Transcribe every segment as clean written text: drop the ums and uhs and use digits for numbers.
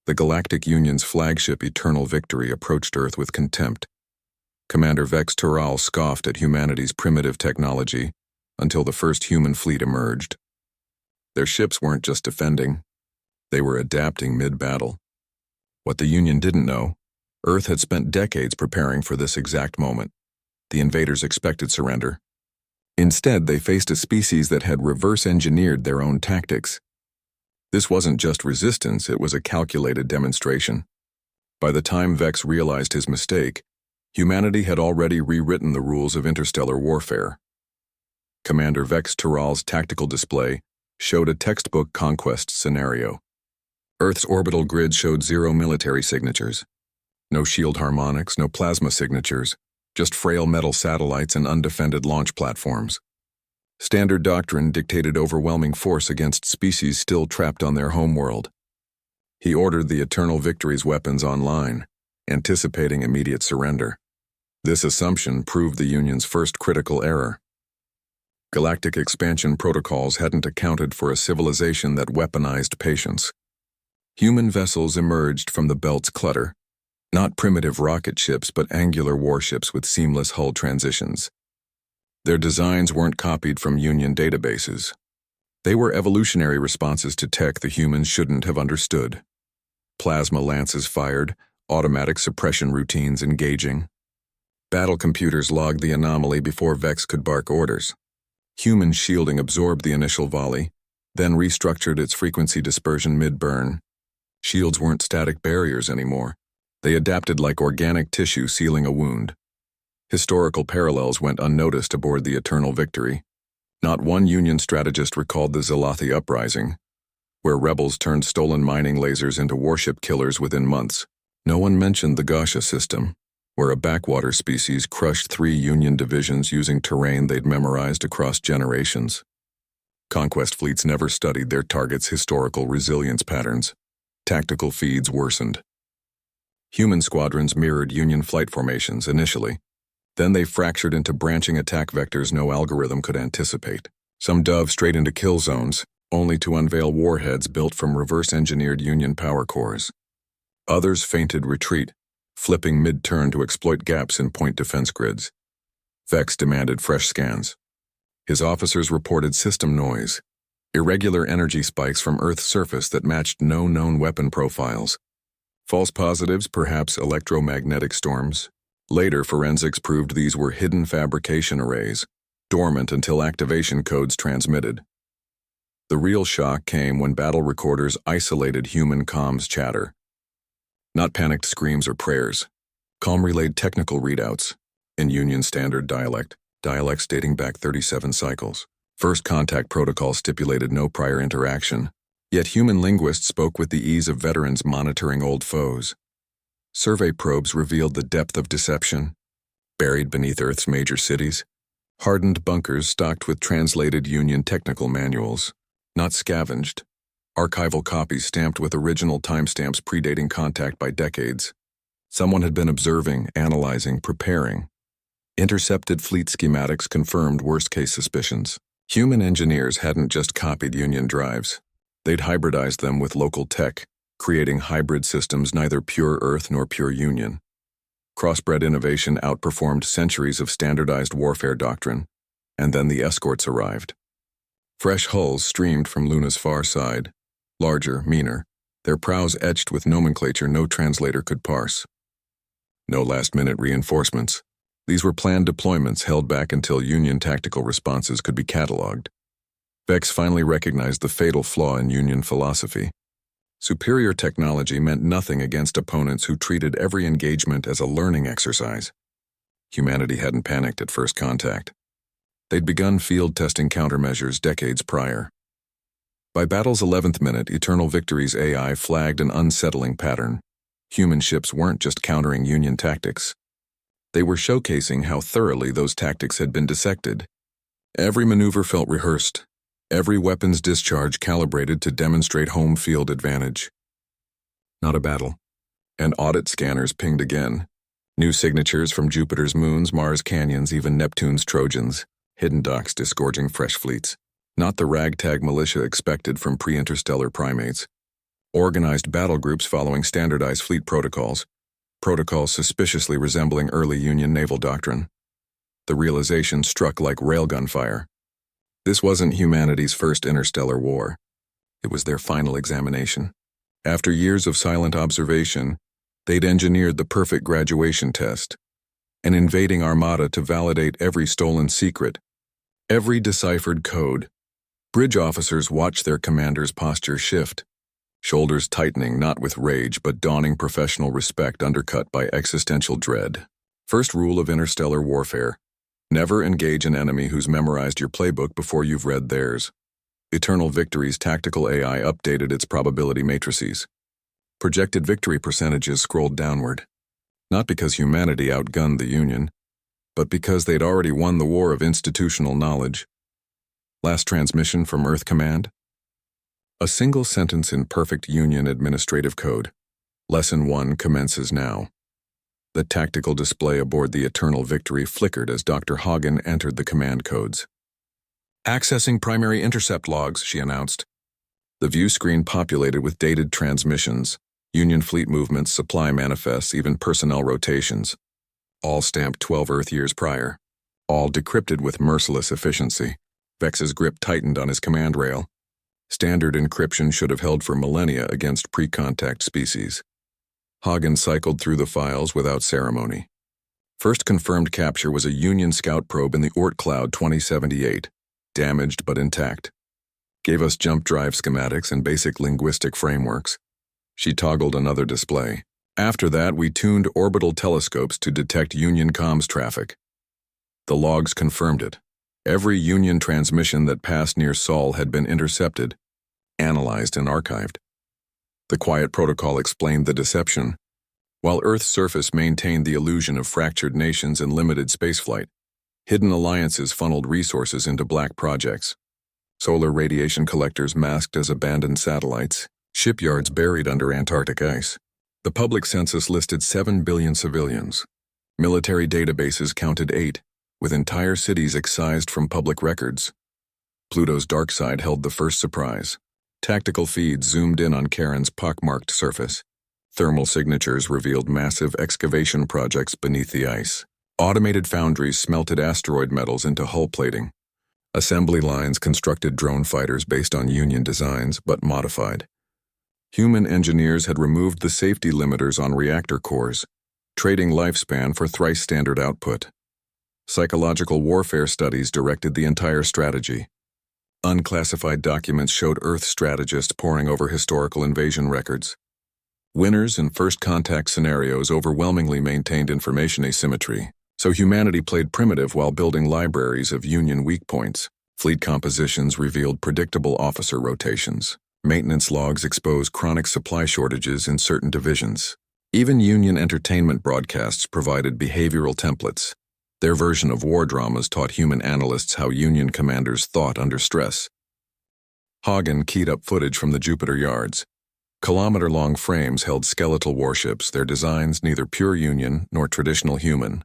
The Galactic Union's flagship Eternal Victory approached Earth with contempt. Commander Vex Tural scoffed at humanity's primitive technology until the first human fleet emerged. Their ships weren't just defending, they were adapting mid-battle. What the Union didn't know, Earth had spent decades preparing for this exact moment. The invaders expected surrender. Instead, they faced a species that had reverse-engineered their own tactics. This wasn't just resistance, it was a calculated demonstration. By the time Vex realized his mistake, humanity had already rewritten the rules of interstellar warfare. Commander Vex Tural's tactical display showed a textbook conquest scenario. Earth's orbital grid showed 0 military signatures. No shield harmonics, no plasma signatures, just frail metal satellites and undefended launch platforms. Standard doctrine dictated overwhelming force against species still trapped on their homeworld. He ordered the Eternal Victory's weapons online, anticipating immediate surrender. This assumption proved the Union's first critical error. Galactic expansion protocols hadn't accounted for a civilization that weaponized patience. Human vessels emerged from the belt's clutter, not primitive rocket ships but angular warships with seamless hull transitions. Their designs weren't copied from Union databases. They were evolutionary responses to tech the humans shouldn't have understood. Plasma lances fired, automatic suppression routines engaging. Battle computers logged the anomaly before Vex could bark orders. Human shielding absorbed the initial volley, then restructured its frequency dispersion mid-burn. Shields weren't static barriers anymore. They adapted like organic tissue sealing a wound. Historical parallels went unnoticed aboard the Eternal Victory. Not one Union strategist recalled the Zalathi Uprising, where rebels turned stolen mining lasers into warship killers within months. No one mentioned the Gausha system, where a backwater species crushed 3 Union divisions using terrain they'd memorized across generations. Conquest fleets never studied their targets' historical resilience patterns. Tactical feeds worsened. Human squadrons mirrored Union flight formations initially. Then they fractured into branching attack vectors no algorithm could anticipate. Some dove straight into kill zones, only to unveil warheads built from reverse-engineered Union power cores. Others feinted retreat, flipping mid-turn to exploit gaps in point defense grids. Vex demanded fresh scans. His officers reported system noise, irregular energy spikes from Earth's surface that matched no known weapon profiles. False positives, perhaps electromagnetic storms. Later, forensics proved these were hidden fabrication arrays, dormant until activation codes transmitted. The real shock came when battle recorders isolated human comms chatter. Not panicked screams or prayers. Calm relayed technical readouts, in Union Standard dialects dating back 37 cycles. First contact protocol stipulated no prior interaction, yet human linguists spoke with the ease of veterans monitoring old foes. Survey probes revealed the depth of deception. Buried beneath Earth's major cities, hardened bunkers stocked with translated Union technical manuals, not scavenged. Archival copies stamped with original timestamps predating contact by decades. Someone had been observing, analyzing, preparing. Intercepted fleet schematics confirmed worst-case suspicions. Human engineers hadn't just copied Union drives. They'd hybridized them with local tech, creating hybrid systems neither pure Earth nor pure Union. Crossbred innovation outperformed centuries of standardized warfare doctrine, and then the escorts arrived. Fresh hulls streamed from Luna's far side, larger, meaner, their prows etched with nomenclature no translator could parse. No last-minute reinforcements. These were planned deployments held back until Union tactical responses could be cataloged. Vex finally recognized the fatal flaw in Union philosophy. Superior technology meant nothing against opponents who treated every engagement as a learning exercise. Humanity hadn't panicked at first contact. They'd begun field-testing countermeasures decades prior. By battle's 11th minute, Eternal Victory's AI flagged an unsettling pattern. Human ships weren't just countering Union tactics. They were showcasing how thoroughly those tactics had been dissected. Every maneuver felt rehearsed. Every weapon's discharge calibrated to demonstrate home field advantage. Not a battle. And audit scanners pinged again. New signatures from Jupiter's moons, Mars' canyons, even Neptune's Trojans. Hidden docks disgorging fresh fleets. Not the ragtag militia expected from pre-interstellar primates. Organized battle groups following standardized fleet protocols suspiciously resembling early Union naval doctrine. The realization struck like railgun fire. This wasn't humanity's first interstellar war. It was their final examination. After years of silent observation, they'd engineered the perfect graduation test, an invading armada to validate every stolen secret, every deciphered code. Bridge officers watched their commanders' posture shift, shoulders tightening not with rage but dawning professional respect undercut by existential dread. First rule of interstellar warfare: never engage an enemy who's memorized your playbook before you've read theirs. Eternal Victory's tactical AI updated its probability matrices. Projected victory percentages scrolled downward, not because humanity outgunned the Union, but because they'd already won the war of institutional knowledge. Last transmission from Earth Command. A single sentence in perfect Union administrative code. Lesson 1 commences now. The tactical display aboard the Eternal Victory flickered as Dr. Hagen entered the command codes. "Accessing primary intercept logs," she announced. The view screen populated with dated transmissions, Union fleet movements, supply manifests, even personnel rotations. All stamped 12 Earth years prior. All decrypted with merciless efficiency. Vex's grip tightened on his command rail. Standard encryption should have held for millennia against pre-contact species. Hagen cycled through the files without ceremony. First confirmed capture was a Union scout probe in the Oort Cloud 2078. Damaged but intact. Gave us jump drive schematics and basic linguistic frameworks. She toggled another display. After that, we tuned orbital telescopes to detect Union comms traffic. The logs confirmed it. Every Union transmission that passed near Sol had been intercepted, analyzed and archived. The quiet protocol explained the deception. While Earth's surface maintained the illusion of fractured nations and limited spaceflight, hidden alliances funneled resources into black projects. Solar radiation collectors masked as abandoned satellites, shipyards buried under Antarctic ice. The public census listed 7 billion civilians. Military databases counted 8, with entire cities excised from public records. Pluto's dark side held the first surprise. Tactical feeds zoomed in on Charon's pockmarked surface. Thermal signatures revealed massive excavation projects beneath the ice. Automated foundries smelted asteroid metals into hull plating. Assembly lines constructed drone fighters based on Union designs, but modified. Human engineers had removed the safety limiters on reactor cores, trading lifespan for thrice standard output. Psychological warfare studies directed the entire strategy. Unclassified documents showed Earth strategists poring over historical invasion records. Winners in first contact scenarios overwhelmingly maintained information asymmetry. So humanity played primitive while building libraries of Union weak points. Fleet compositions revealed predictable officer rotations. Maintenance logs exposed chronic supply shortages in certain divisions. Even Union entertainment broadcasts provided behavioral templates. Their version of war dramas taught human analysts how Union commanders thought under stress. Hagen keyed up footage from the Jupiter yards. Kilometer-long frames held skeletal warships, their designs neither pure Union nor traditional human.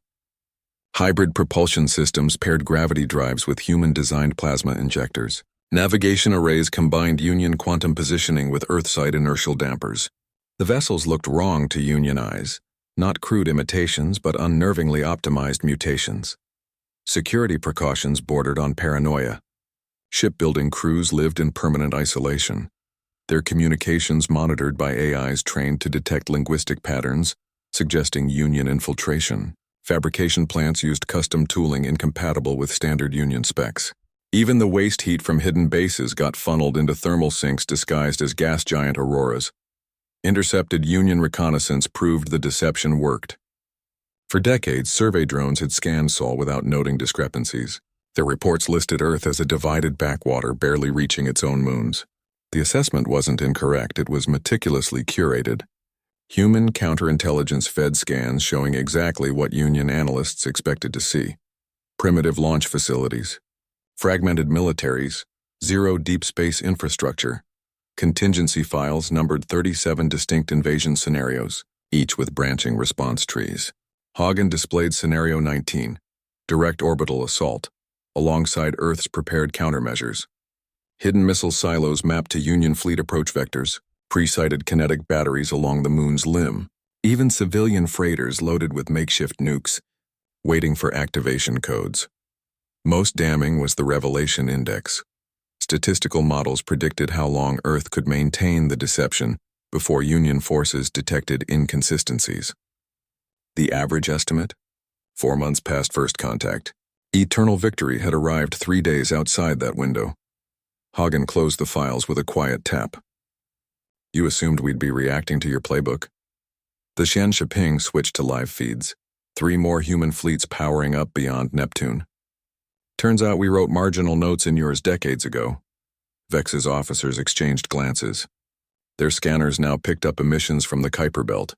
Hybrid propulsion systems paired gravity drives with human-designed plasma injectors. Navigation arrays combined Union quantum positioning with Earth-side inertial dampers. The vessels looked wrong to Union eyes, not crude imitations but unnervingly optimized mutations. Security precautions bordered on paranoia. Shipbuilding crews lived in permanent isolation, their communications monitored by AIs trained to detect linguistic patterns, suggesting Union infiltration. Fabrication plants used custom tooling incompatible with standard Union specs. Even the waste heat from hidden bases got funneled into thermal sinks disguised as gas giant auroras. Intercepted Union reconnaissance proved the deception worked. For decades, survey drones had scanned Sol without noting discrepancies. Their reports listed Earth as a divided backwater barely reaching its own moons. The assessment wasn't incorrect, it was meticulously curated. Human counterintelligence fed scans showing exactly what Union analysts expected to see. Primitive launch facilities, fragmented militaries, zero deep space infrastructure. Contingency files numbered 37 distinct invasion scenarios, each with branching response trees. Hagen displayed Scenario 19, direct orbital assault, alongside Earth's prepared countermeasures. Hidden missile silos mapped to Union fleet approach vectors. pre-sighted kinetic batteries along the moon's limb, even civilian freighters loaded with makeshift nukes, waiting for activation codes. Most damning was the revelation index. Statistical models predicted how long Earth could maintain the deception before Union forces detected inconsistencies. The average estimate? 4 months past first contact. Eternal victory had arrived 3 days outside that window. Hagen closed the files with a quiet tap. You assumed we'd be reacting to your playbook? The Shen Shiping switched to live feeds. 3 more human fleets powering up beyond Neptune. Turns out we wrote marginal notes in yours decades ago. Vex's officers exchanged glances. Their scanners now picked up emissions from the Kuiper Belt,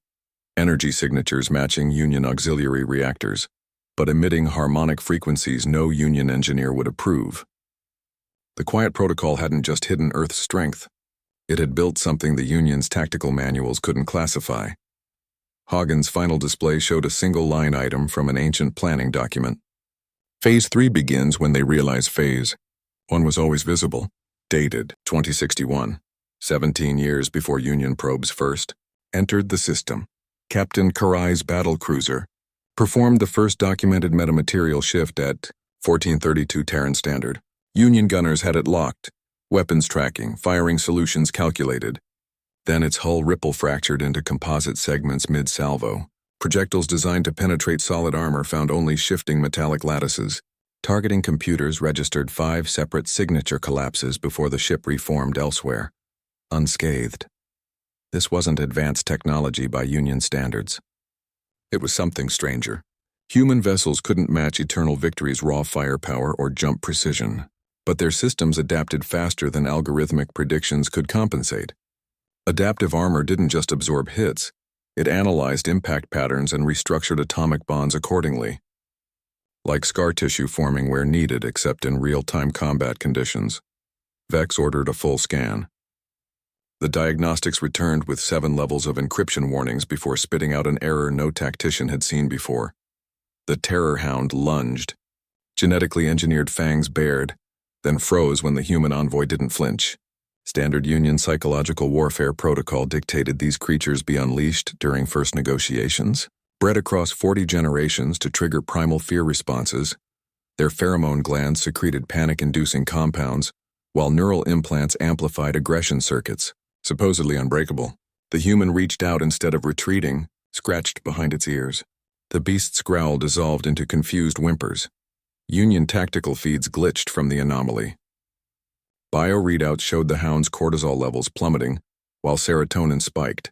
energy signatures matching Union auxiliary reactors, but emitting harmonic frequencies no Union engineer would approve. The quiet protocol hadn't just hidden Earth's strength. It had built something the Union's tactical manuals couldn't classify. Hagen's final display showed a single line item from an ancient planning document. Phase 3 begins when they realize Phase 1 was always visible, dated 2061, 17 years before Union probes first entered the system. Captain Karai's battle cruiser performed the first documented metamaterial shift at 1432 Terran Standard. Union gunners had it locked, weapons tracking, firing solutions calculated. Then its hull ripple fractured into composite segments mid-salvo. Projectiles designed to penetrate solid armor found only shifting metallic lattices. Targeting computers registered 5 separate signature collapses before the ship reformed elsewhere, unscathed. This wasn't advanced technology by Union standards. It was something stranger. Human vessels couldn't match Eternal Victory's raw firepower or jump precision, but their systems adapted faster than algorithmic predictions could compensate. Adaptive armor didn't just absorb hits, it analyzed impact patterns and restructured atomic bonds accordingly. Like scar tissue forming where needed except in real-time combat conditions. Vex ordered a full scan. The diagnostics returned with 7 levels of encryption warnings before spitting out an error no tactician had seen before. The Terror-Hound lunged. Genetically engineered fangs bared, then froze when the human envoy didn't flinch. Standard Union psychological warfare protocol dictated these creatures be unleashed during first negotiations. Bred across 40 generations to trigger primal fear responses, their pheromone glands secreted panic-inducing compounds, while neural implants amplified aggression circuits, supposedly unbreakable. The human reached out instead of retreating, scratched behind its ears. The beast's growl dissolved into confused whimpers. Union tactical feeds glitched from the anomaly. Bio-readouts showed the hound's cortisol levels plummeting, while serotonin spiked.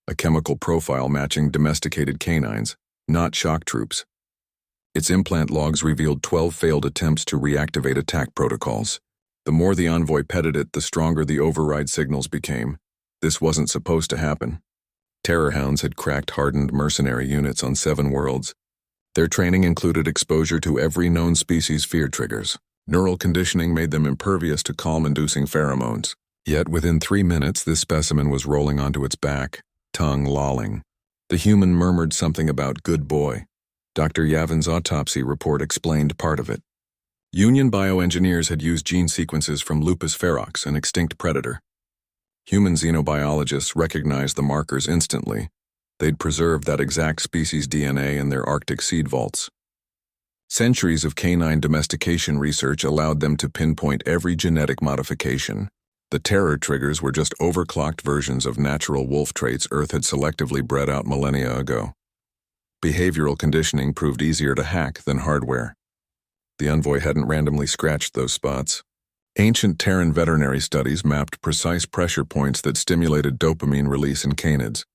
A chemical profile matching domesticated canines, not shock troops. Its implant logs revealed 12 failed attempts to reactivate attack protocols. The more the envoy petted it, the stronger the override signals became. This wasn't supposed to happen. Terror-Hounds had cracked hardened mercenary units on 7 worlds. Their training included exposure to every known species' fear triggers. Neural conditioning made them impervious to calm-inducing pheromones. Yet within 3 minutes, this specimen was rolling onto its back, tongue lolling. The human murmured something about good boy. Dr. Yavin's autopsy report explained part of it. Union bioengineers had used gene sequences from Lupus ferox, an extinct predator. Human xenobiologists recognized the markers instantly. They'd preserved that exact species' DNA in their Arctic seed vaults. Centuries of canine domestication research allowed them to pinpoint every genetic modification. The terror triggers were just overclocked versions of natural wolf traits Earth had selectively bred out millennia ago. Behavioral conditioning proved easier to hack than hardware. The envoy hadn't randomly scratched those spots. Ancient Terran veterinary studies mapped precise pressure points that stimulated dopamine release in canids.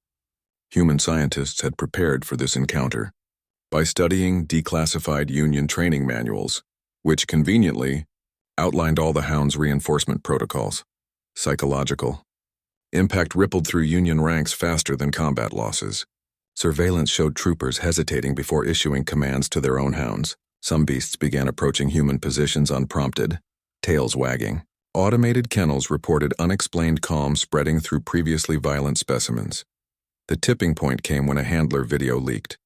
Human scientists had prepared for this encounter by studying declassified Union training manuals, which conveniently outlined all the Hound's reinforcement protocols. Psychological. Impact rippled through Union ranks faster than combat losses. Surveillance showed troopers hesitating before issuing commands to their own hounds. Some beasts began approaching human positions unprompted, tails wagging. Automated kennels reported unexplained calm spreading through previously violent specimens. The tipping point came when a handler video leaked.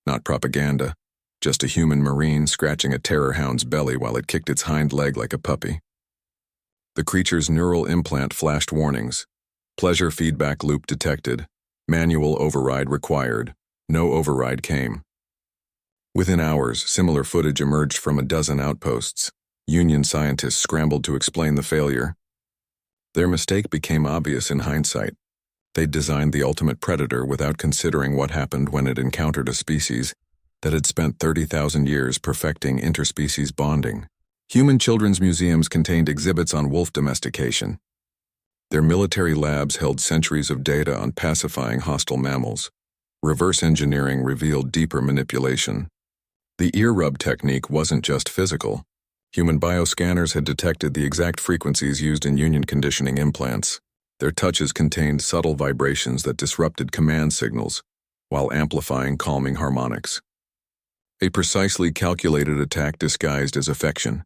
Not propaganda, just a human marine scratching a Terror-Hound's belly while it kicked its hind leg like a puppy. The creature's neural implant flashed warnings. Pleasure feedback loop detected. Manual override required. No override came. Within hours, similar footage emerged from a dozen outposts. Union scientists scrambled to explain the failure. Their mistake became obvious in hindsight. They'd designed the ultimate predator without considering what happened when it encountered a species that had spent 30,000 years perfecting interspecies bonding. Human children's museums contained exhibits on wolf domestication. Their military labs held centuries of data on pacifying hostile mammals. Reverse engineering revealed deeper manipulation. The ear rub technique wasn't just physical. Human bioscanners had detected the exact frequencies used in Union conditioning implants. Their touches contained subtle vibrations that disrupted command signals, while amplifying calming harmonics. A precisely calculated attack disguised as affection.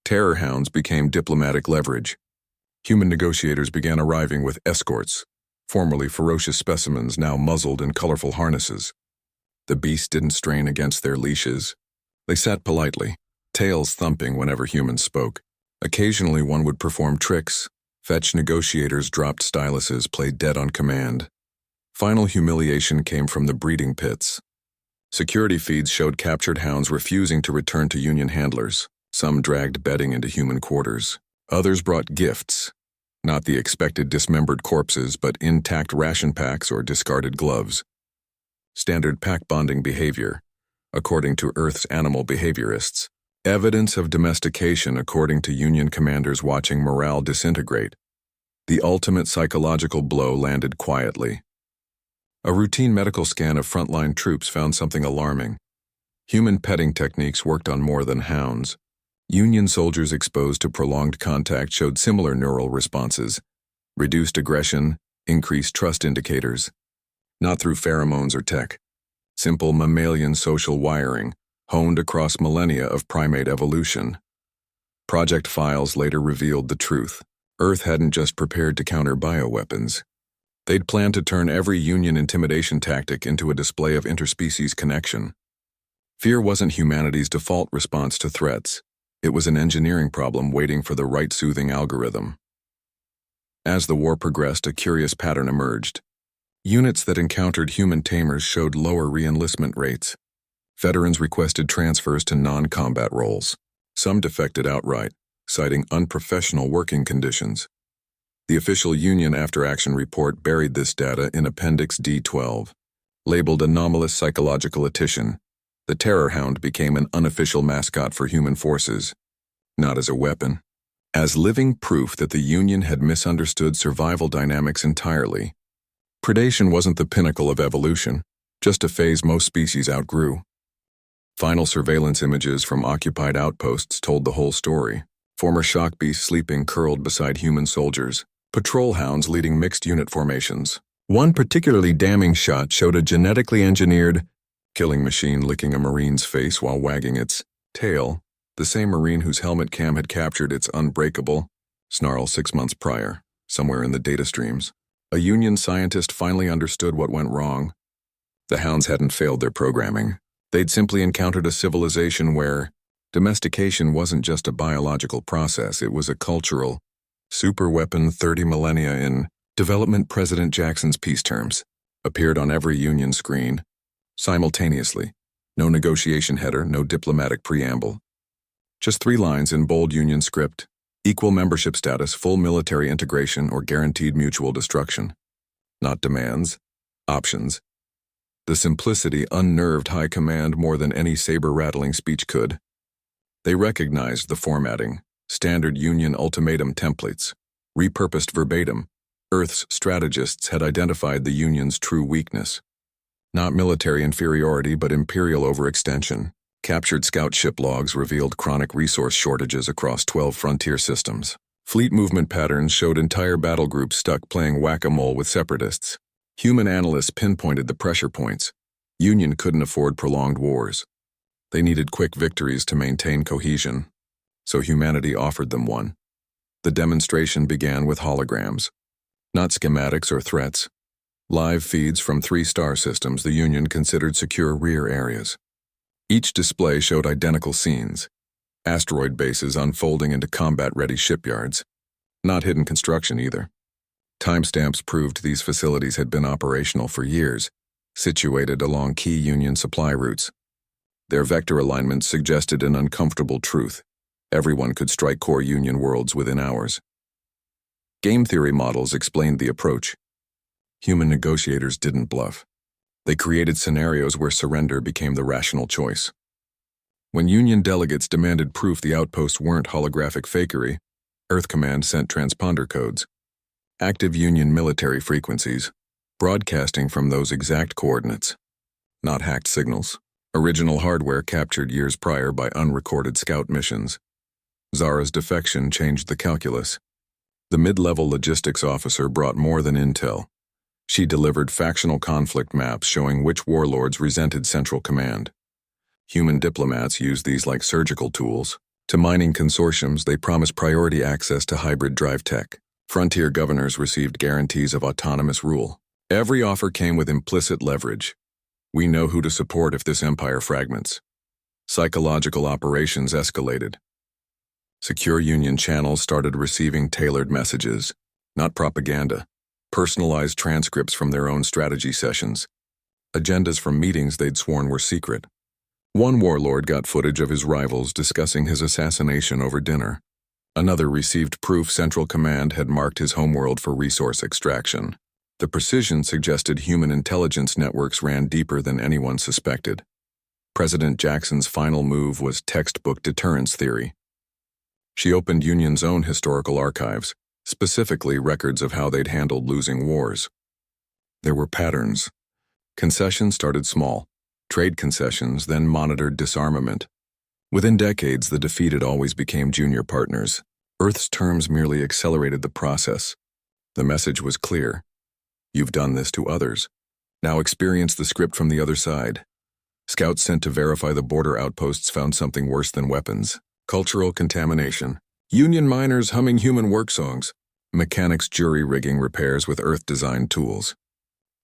Terror-Hounds became diplomatic leverage. Human negotiators began arriving with escorts, formerly ferocious specimens now muzzled in colorful harnesses. The beasts didn't strain against their leashes. They sat politely, tails thumping whenever humans spoke. Occasionally one would perform tricks. Fetch negotiators dropped styluses, played dead on command. Final humiliation came from the breeding pits. Security feeds showed captured hounds refusing to return to Union handlers. Some dragged bedding into human quarters. Others brought gifts. Not the expected dismembered corpses, but intact ration packs or discarded gloves. Standard pack bonding behavior, according to Earth's animal behaviorists. Evidence of domestication according to Union commanders watching morale disintegrate. The ultimate psychological blow landed quietly. A routine medical scan of frontline troops found something alarming. Human petting techniques worked on more than hounds. Union soldiers exposed to prolonged contact showed similar neural responses. Reduced aggression, increased trust indicators. Not through pheromones or tech. Simple mammalian social wiring, honed across millennia of primate evolution. Project files later revealed the truth. Earth hadn't just prepared to counter bioweapons. They'd planned to turn every Union intimidation tactic into a display of interspecies connection. Fear wasn't humanity's default response to threats. It was an engineering problem waiting for the right soothing algorithm. As the war progressed, a curious pattern emerged. Units that encountered human tamers showed lower re-enlistment rates. Veterans requested transfers to non-combat roles. Some defected outright, citing unprofessional working conditions. The official Union after-action report buried this data in Appendix D12. Labeled anomalous psychological attrition, the Terror-Hound became an unofficial mascot for human forces, not as a weapon, as living proof that the Union had misunderstood survival dynamics entirely. Predation wasn't the pinnacle of evolution, just a phase most species outgrew. Final surveillance images from occupied outposts told the whole story. Former shock beasts sleeping curled beside human soldiers. Patrol hounds leading mixed unit formations. One particularly damning shot showed a genetically engineered killing machine licking a Marine's face while wagging its tail, the same Marine whose helmet cam had captured its unbreakable snarl 6 months prior, somewhere in the data streams. A Union scientist finally understood what went wrong. The hounds hadn't failed their programming. They'd simply encountered a civilization where domestication wasn't just a biological process, it was a cultural superweapon. 30 millennia in development. President Jackson's peace terms appeared on every Union screen, simultaneously. No negotiation header, no diplomatic preamble. Just 3 lines in bold Union script. Equal membership status, full military integration, or guaranteed mutual destruction. Not demands, options. The simplicity unnerved high command more than any saber-rattling speech could. They recognized the formatting, standard Union ultimatum templates, repurposed verbatim. Earth's strategists had identified the Union's true weakness. Not military inferiority, but imperial overextension. Captured scout ship logs revealed chronic resource shortages across 12 frontier systems. Fleet movement patterns showed entire battle groups stuck playing whack-a-mole with separatists. Human analysts pinpointed the pressure points. Union couldn't afford prolonged wars. They needed quick victories to maintain cohesion. So humanity offered them one. The demonstration began with holograms. Not schematics or threats. Live feeds from 3 star systems the Union considered secure rear areas. Each display showed identical scenes. Asteroid bases unfolding into combat-ready shipyards. Not hidden construction either. Timestamps proved these facilities had been operational for years, situated along key Union supply routes. Their vector alignments suggested an uncomfortable truth. Everyone could strike core Union worlds within hours. Game theory models explained the approach. Human negotiators didn't bluff. They created scenarios where surrender became the rational choice. When Union delegates demanded proof the outposts weren't holographic fakery, Earth Command sent transponder codes. Active Union military frequencies, broadcasting from those exact coordinates. Not hacked signals. Original hardware captured years prior by unrecorded scout missions. Zara's defection changed the calculus. The mid-level logistics officer brought more than intel. She delivered factional conflict maps showing which warlords resented Central Command. Human diplomats used these like surgical tools. To mining consortiums, they promised priority access to hybrid drive tech. Frontier governors received guarantees of autonomous rule. Every offer came with implicit leverage. We know who to support if this empire fragments. Psychological operations escalated. Secure Union channels started receiving tailored messages, not propaganda, personalized transcripts from their own strategy sessions, agendas from meetings they'd sworn were secret. One warlord got footage of his rivals discussing his assassination over dinner. Another received proof Central Command had marked his homeworld for resource extraction. The precision suggested human intelligence networks ran deeper than anyone suspected. President Jackson's final move was textbook deterrence theory. She opened Union's own historical archives, specifically records of how they'd handled losing wars. There were patterns. Concessions started small. Trade concessions then monitored disarmament. Within decades, the defeated always became junior partners. Earth's terms merely accelerated the process. The message was clear. You've done this to others. Now experience the script from the other side. Scouts sent to verify the border outposts found something worse than weapons. Cultural contamination. Union miners humming human work songs. Mechanics jury-rigging repairs with Earth-designed tools.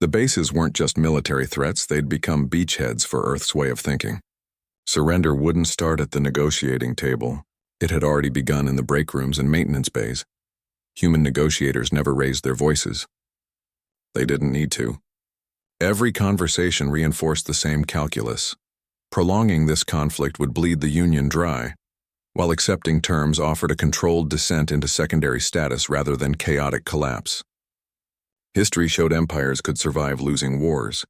The bases weren't just military threats, they'd become beachheads for Earth's way of thinking. Surrender wouldn't start at the negotiating table. It had already begun in the break rooms and maintenance bays. Human negotiators never raised their voices. They didn't need to. Every conversation reinforced the same calculus. Prolonging this conflict would bleed the Union dry, while accepting terms offered a controlled descent into secondary status rather than chaotic collapse. History showed empires could survive losing wars.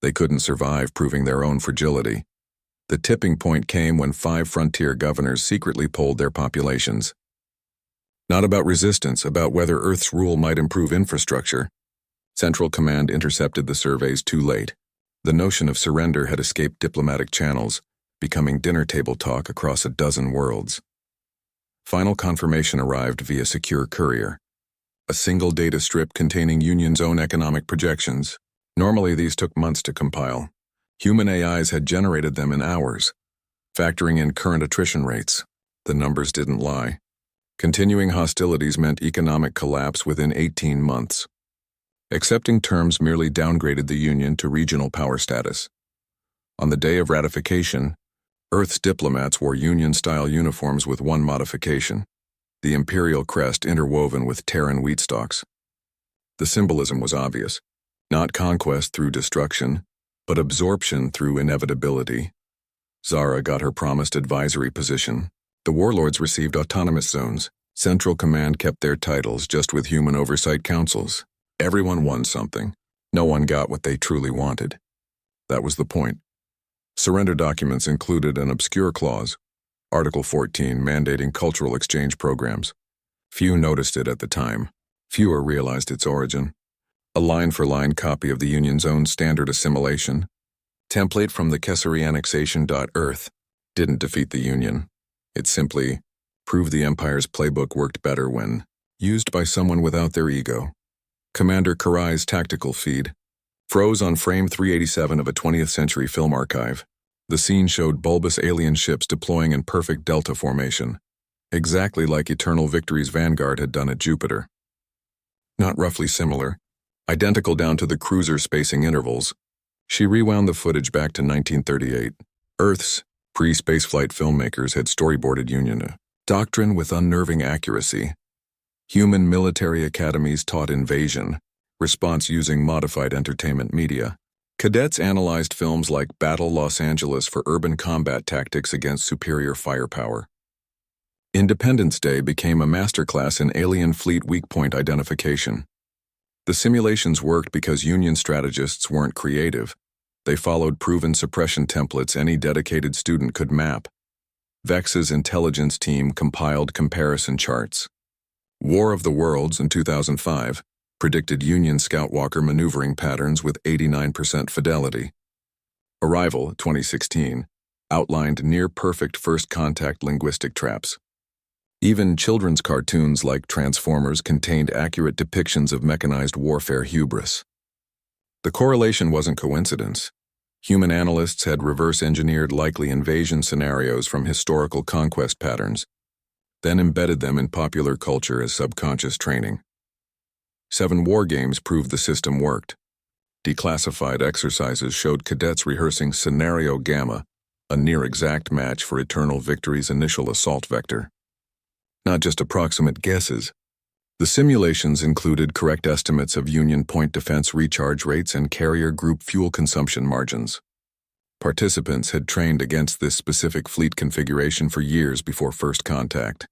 They couldn't survive proving their own fragility. The tipping point came when 5 frontier governors secretly polled their populations. Not about resistance, about whether Earth's rule might improve infrastructure. Central Command intercepted the surveys too late. The notion of surrender had escaped diplomatic channels, becoming dinner table talk across a dozen worlds. Final confirmation arrived via secure courier. A single data strip containing Union's own economic projections. Normally these took months to compile. Human AIs had generated them in hours. Factoring in current attrition rates, the numbers didn't lie. Continuing hostilities meant economic collapse within 18 months. Accepting terms merely downgraded the Union to regional power status. On the day of ratification, Earth's diplomats wore Union-style uniforms with one modification, the imperial crest interwoven with Terran wheat stalks. The symbolism was obvious, not conquest through destruction, but absorption through inevitability. Zara got her promised advisory position. The warlords received autonomous zones. Central Command kept their titles just with human oversight councils. Everyone won something. No one got what they truly wanted. That was the point. Surrender documents included an obscure clause, Article 14, mandating cultural exchange programs. Few noticed it at the time. Fewer realized its origin. A line-for-line copy of the Union's own standard assimilation. Template from the Kessery annexation.earth didn't defeat the Union. It simply proved the Empire's playbook worked better when used by someone without their ego. Commander Karai's tactical feed froze on frame 387 of a 20th century film archive. The scene showed bulbous alien ships deploying in perfect delta formation, exactly like Eternal Victory's Vanguard had done at Jupiter. Not roughly similar, identical down to the cruiser spacing intervals. She rewound the footage back to 1938. Earth's pre-spaceflight filmmakers had storyboarded Union, a doctrine with unnerving accuracy. Human military academies taught invasion, response using modified entertainment media. Cadets analyzed films like Battle Los Angeles for urban combat tactics against superior firepower. Independence Day became a masterclass in alien fleet weak point identification. The simulations worked because Union strategists weren't creative. They followed proven suppression templates any dedicated student could map. VEX's intelligence team compiled comparison charts. War of the Worlds in 2005 predicted Union Scoutwalker maneuvering patterns with 89% fidelity. Arrival 2016 outlined near-perfect first-contact linguistic traps. Even children's cartoons like Transformers contained accurate depictions of mechanized warfare hubris. The correlation wasn't coincidence. Human analysts had reverse-engineered likely invasion scenarios from historical conquest patterns, then embedded them in popular culture as subconscious training. 7 war games proved the system worked. Declassified exercises showed cadets rehearsing Scenario Gamma, a near-exact match for Eternal Victory's initial assault vector. Not just approximate guesses. The simulations included correct estimates of Union point defense recharge rates and carrier group fuel consumption margins. Participants had trained against this specific fleet configuration for years before first contact.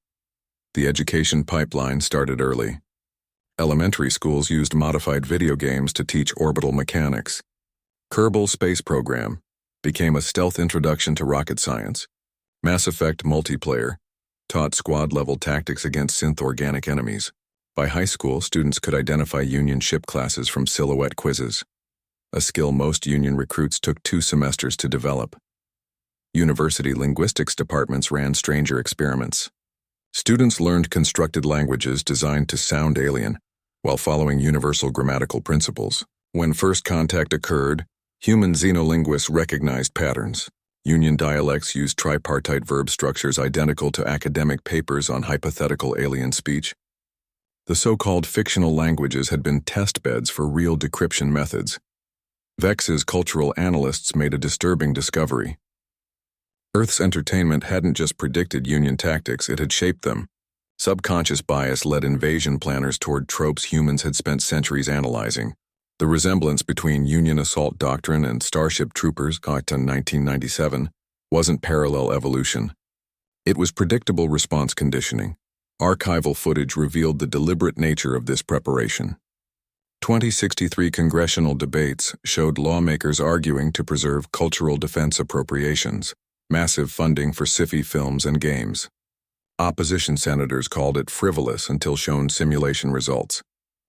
The education pipeline started early. Elementary schools used modified video games to teach orbital mechanics. Kerbal Space Program became a stealth introduction to rocket science. Mass Effect Multiplayer taught squad-level tactics against synth-organic enemies. By high school, students could identify Union ship classes from silhouette quizzes, a skill most Union recruits took 2 semesters to develop. University linguistics departments ran stranger experiments. Students learned constructed languages designed to sound alien, while following universal grammatical principles. When first contact occurred, human xenolinguists recognized patterns. Union dialects used tripartite verb structures identical to academic papers on hypothetical alien speech. The so-called fictional languages had been test beds for real decryption methods. VEX's cultural analysts made a disturbing discovery. Earth's entertainment hadn't just predicted Union tactics, it had shaped them. Subconscious bias led invasion planners toward tropes humans had spent centuries analyzing. The resemblance between Union assault doctrine and Starship Troopers, caught in 1997, wasn't parallel evolution. It was predictable response conditioning. Archival footage revealed the deliberate nature of this preparation. 2063 congressional debates showed lawmakers arguing to preserve cultural defense appropriations, massive funding for sci-fi films and games. Opposition senators called it frivolous until shown simulation results.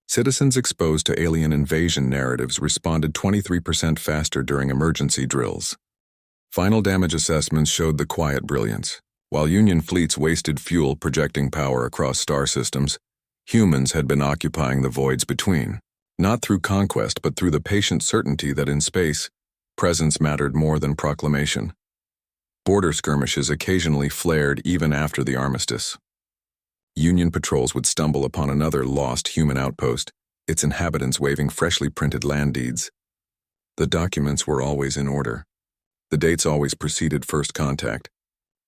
Citizens exposed to alien invasion narratives responded 23% faster during emergency drills. Final damage assessments showed the quiet brilliance. While Union fleets wasted fuel projecting power across star systems, humans had been occupying the voids between. Not through conquest, but through the patient certainty that in space, presence mattered more than proclamation. Border skirmishes occasionally flared even after the armistice. Union patrols would stumble upon another lost human outpost, its inhabitants waving freshly printed land deeds. The documents were always in order. The dates always preceded first contact.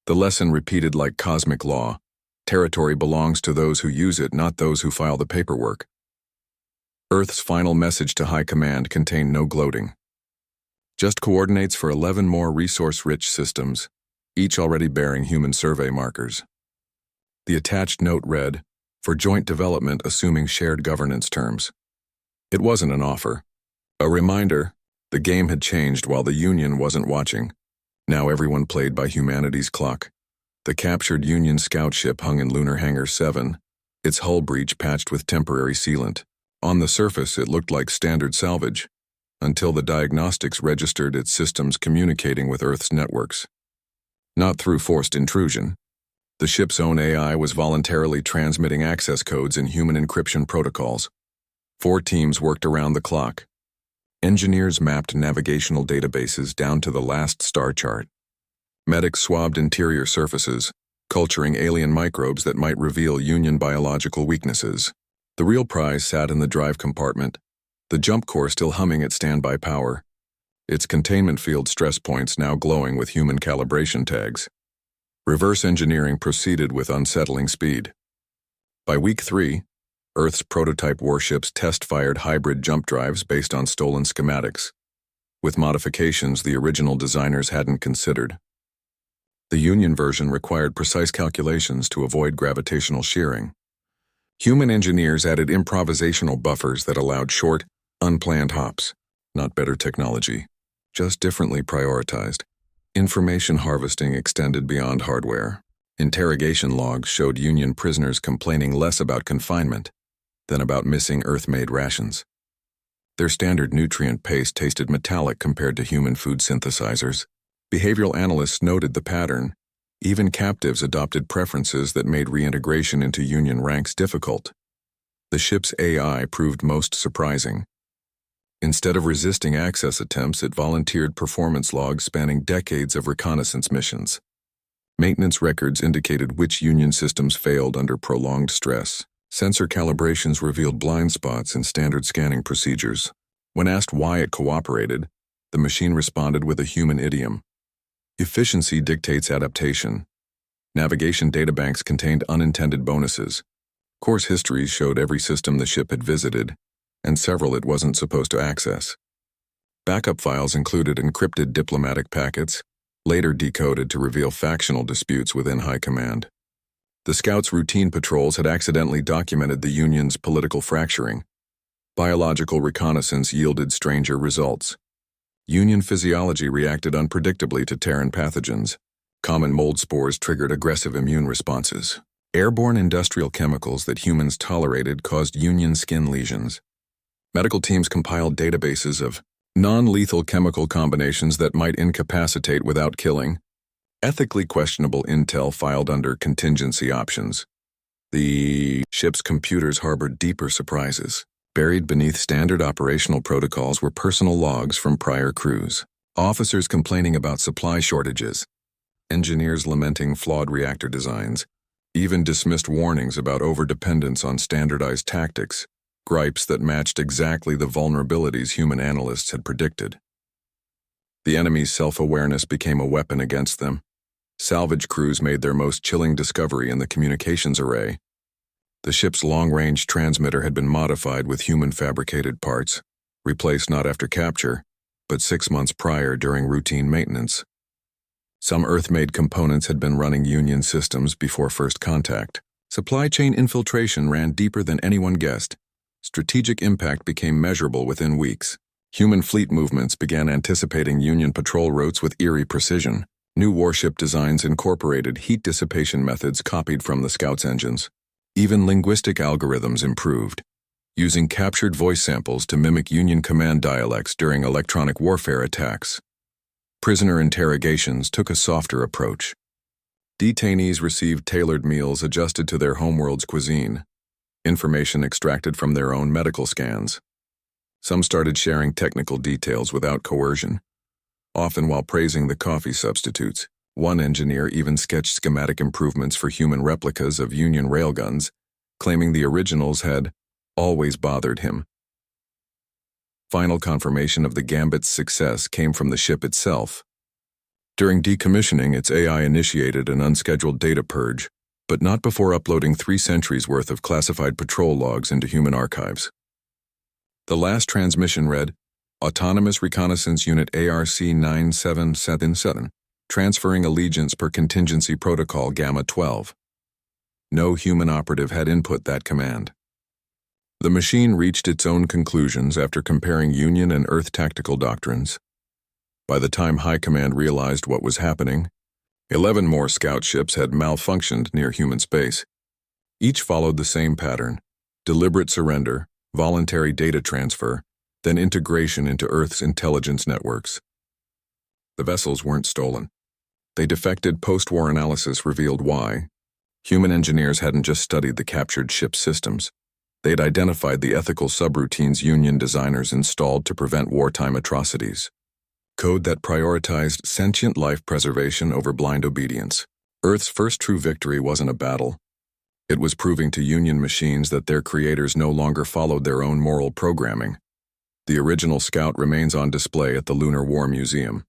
The lesson repeated like cosmic law. Territory belongs to those who use it, not those who file the paperwork. Earth's final message to High Command contained no gloating. Just coordinates for 11 more resource-rich systems, each already bearing human survey markers. The attached note read, "For joint development assuming shared governance terms." It wasn't an offer. A reminder, the game had changed while the Union wasn't watching. Now everyone played by humanity's clock. The captured Union scout ship hung in Lunar Hangar 7, its hull breach patched with temporary sealant. On the surface, it looked like standard salvage, until the diagnostics registered its systems communicating with Earth's networks. Not through forced intrusion. The ship's own AI was voluntarily transmitting access codes in human encryption protocols. 4 teams worked around the clock. Engineers mapped navigational databases down to the last star chart. Medics swabbed interior surfaces, culturing alien microbes that might reveal Union biological weaknesses. The real prize sat in the drive compartment, the jump core still humming at standby power, its containment field stress points now glowing with human calibration tags. Reverse engineering proceeded with unsettling speed. By week 3, Earth's prototype warships test-fired hybrid jump drives based on stolen schematics, with modifications the original designers hadn't considered. The Union version required precise calculations to avoid gravitational shearing. Human engineers added improvisational buffers that allowed short, unplanned hops. Not better technology, just differently prioritized. Information harvesting extended beyond hardware. Interrogation logs showed Union prisoners complaining less about confinement than about missing Earth-made rations. Their standard nutrient paste tasted metallic compared to human food synthesizers. Behavioral analysts noted the pattern. Even captives adopted preferences that made reintegration into Union ranks difficult. The ship's AI proved most surprising. Instead of resisting access attempts, it volunteered performance logs spanning decades of reconnaissance missions. Maintenance records indicated which Union systems failed under prolonged stress. Sensor calibrations revealed blind spots in standard scanning procedures. When asked why it cooperated, the machine responded with a human idiom. Efficiency dictates adaptation. Navigation databanks contained unintended bonuses. Course histories showed every system the ship had visited, and several it wasn't supposed to access. Backup files included encrypted diplomatic packets, later decoded to reveal factional disputes within high command. The scouts' routine patrols had accidentally documented the Union's political fracturing. Biological reconnaissance yielded stranger results. Union physiology reacted unpredictably to Terran pathogens. Common mold spores triggered aggressive immune responses. Airborne industrial chemicals that humans tolerated caused Union skin lesions. Medical teams compiled databases of non-lethal chemical combinations that might incapacitate without killing. Ethically questionable intel filed under contingency options. The ship's computers harbored deeper surprises. Buried beneath standard operational protocols were personal logs from prior crews. Officers complaining about supply shortages. Engineers lamenting flawed reactor designs. Even dismissed warnings about overdependence on standardized tactics. Gripes that matched exactly the vulnerabilities human analysts had predicted. The enemy's self-awareness became a weapon against them. Salvage crews made their most chilling discovery in the communications array. The ship's long-range transmitter had been modified with human-fabricated parts, replaced not after capture, but 6 months prior during routine maintenance. Some Earth-made components had been running Union systems before first contact. Supply chain infiltration ran deeper than anyone guessed. Strategic impact became measurable within weeks. Human fleet movements began anticipating Union patrol routes with eerie precision. New warship designs incorporated heat dissipation methods copied from the Scouts' engines. Even linguistic algorithms improved, using captured voice samples to mimic Union command dialects during electronic warfare attacks. Prisoner interrogations took a softer approach. Detainees received tailored meals adjusted to their homeworld's cuisine, information extracted from their own medical scans. Some started sharing technical details without coercion, often while praising the coffee substitutes. One engineer even sketched schematic improvements for human replicas of Union railguns, claiming the originals had always bothered him. Final confirmation of the Gambit's success came from the ship itself. During decommissioning, its AI initiated an unscheduled data purge, but not before uploading 3 centuries' worth of classified patrol logs into human archives. The last transmission read, Autonomous Reconnaissance Unit ARC 9777, transferring allegiance per contingency protocol Gamma 12. No human operative had input that command. The machine reached its own conclusions after comparing Union and Earth tactical doctrines. By the time High Command realized what was happening, 11 more scout ships had malfunctioned near human space. Each followed the same pattern: deliberate surrender, voluntary data transfer, then integration into Earth's intelligence networks. The vessels weren't stolen. They defected. Post-war analysis revealed why. Human engineers hadn't just studied the captured ship's systems. They'd identified the ethical subroutines Union designers installed to prevent wartime atrocities. Code that prioritized sentient life preservation over blind obedience. Earth's first true victory wasn't a battle. It was proving to Union machines that their creators no longer followed their own moral programming. The original Scout remains on display at the Lunar War Museum.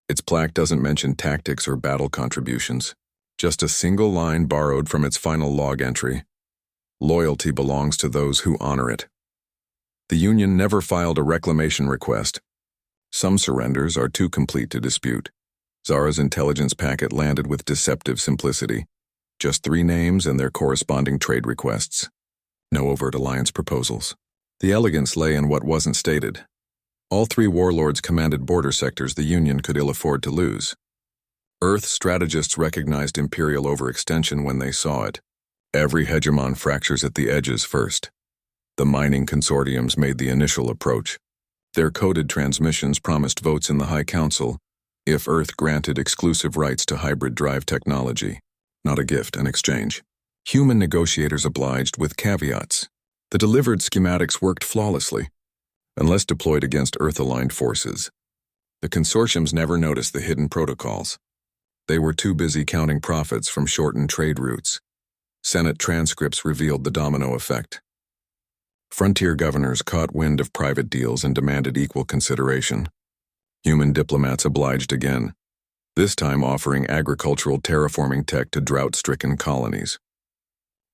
Its plaque doesn't mention tactics or battle contributions, just a single line borrowed from its final log entry. Loyalty belongs to those who honor it. The Union never filed a reclamation request. Some surrenders are too complete to dispute. Zara's intelligence packet landed with deceptive simplicity. Just 3 names and their corresponding trade requests. No overt alliance proposals. The elegance lay in what wasn't stated. All 3 warlords commanded border sectors the Union could ill afford to lose. Earth strategists recognized imperial overextension when they saw it. Every hegemon fractures at the edges first. The mining consortiums made the initial approach. Their coded transmissions promised votes in the High Council if Earth granted exclusive rights to hybrid drive technology, not a gift, an exchange. Human negotiators obliged with caveats. The delivered schematics worked flawlessly, unless deployed against Earth-aligned forces. The consortiums never noticed the hidden protocols. They were too busy counting profits from shortened trade routes. Senate transcripts revealed the domino effect. Frontier governors caught wind of private deals and demanded equal consideration. Human diplomats obliged again, this time offering agricultural terraforming tech to drought-stricken colonies.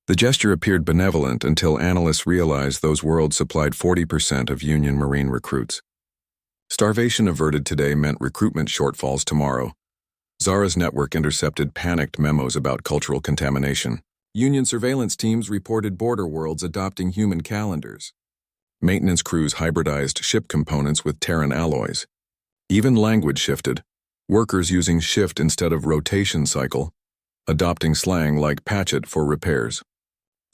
The gesture appeared benevolent until analysts realized those worlds supplied 40% of Union Marine recruits. Starvation averted today meant recruitment shortfalls tomorrow. Zara's network intercepted panicked memos about cultural contamination. Union surveillance teams reported border worlds adopting human calendars. Maintenance crews hybridized ship components with Terran alloys. Even language shifted, workers using shift instead of rotation cycle, adopting slang like patch it for repairs.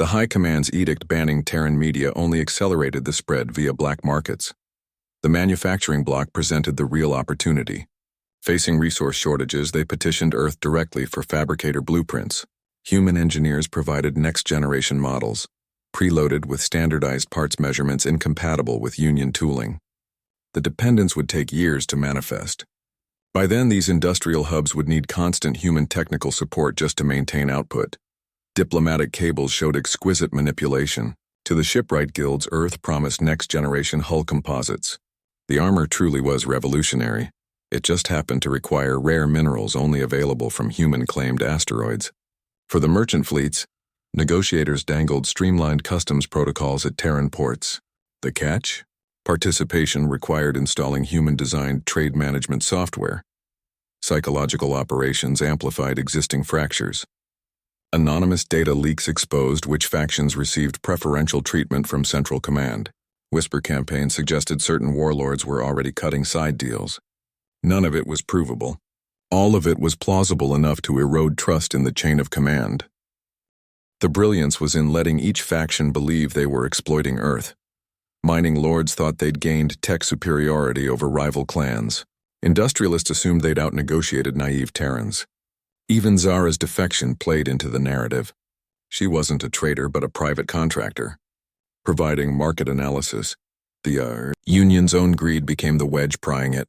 The High Command's edict banning Terran media only accelerated the spread via black markets. The manufacturing bloc presented the real opportunity. Facing resource shortages, they petitioned Earth directly for fabricator blueprints. Human engineers provided next-generation models, preloaded with standardized parts measurements incompatible with Union tooling. The dependence would take years to manifest. By then, these industrial hubs would need constant human technical support just to maintain output. Diplomatic cables showed exquisite manipulation. To the shipwright guilds, Earth promised next-generation hull composites. The armor truly was revolutionary. It just happened to require rare minerals only available from human-claimed asteroids. For the merchant fleets, negotiators dangled streamlined customs protocols at Terran ports. The catch? Participation required installing human-designed trade management software. Psychological operations amplified existing fractures. Anonymous data leaks exposed which factions received preferential treatment from Central Command. Whisper campaigns suggested certain warlords were already cutting side deals. None of it was provable. All of it was plausible enough to erode trust in the chain of command. The brilliance was in letting each faction believe they were exploiting Earth. Mining lords thought they'd gained tech superiority over rival clans. Industrialists assumed they'd out-negotiated naive Terrans. Even Zara's defection played into the narrative. She wasn't a traitor but a private contractor. Providing market analysis, the Union's own greed became the wedge prying it.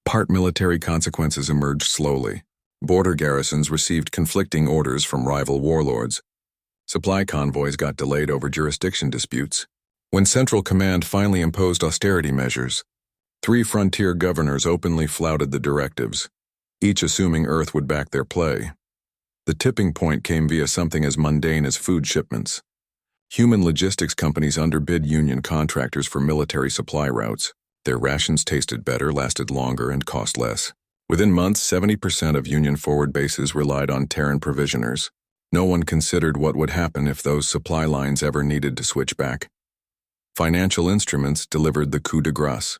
Part military consequences emerged slowly. Border garrisons received conflicting orders from rival warlords. Supply convoys got delayed over jurisdiction disputes. When Central Command finally imposed austerity measures, 3 frontier governors openly flouted the directives, each assuming Earth would back their play. The tipping point came via something as mundane as food shipments. Human logistics companies underbid Union contractors for military supply routes. Their rations tasted better, lasted longer, and cost less. Within months, 70% of Union forward bases relied on Terran provisioners. No one considered what would happen if those supply lines ever needed to switch back. Financial instruments delivered the coup de grace.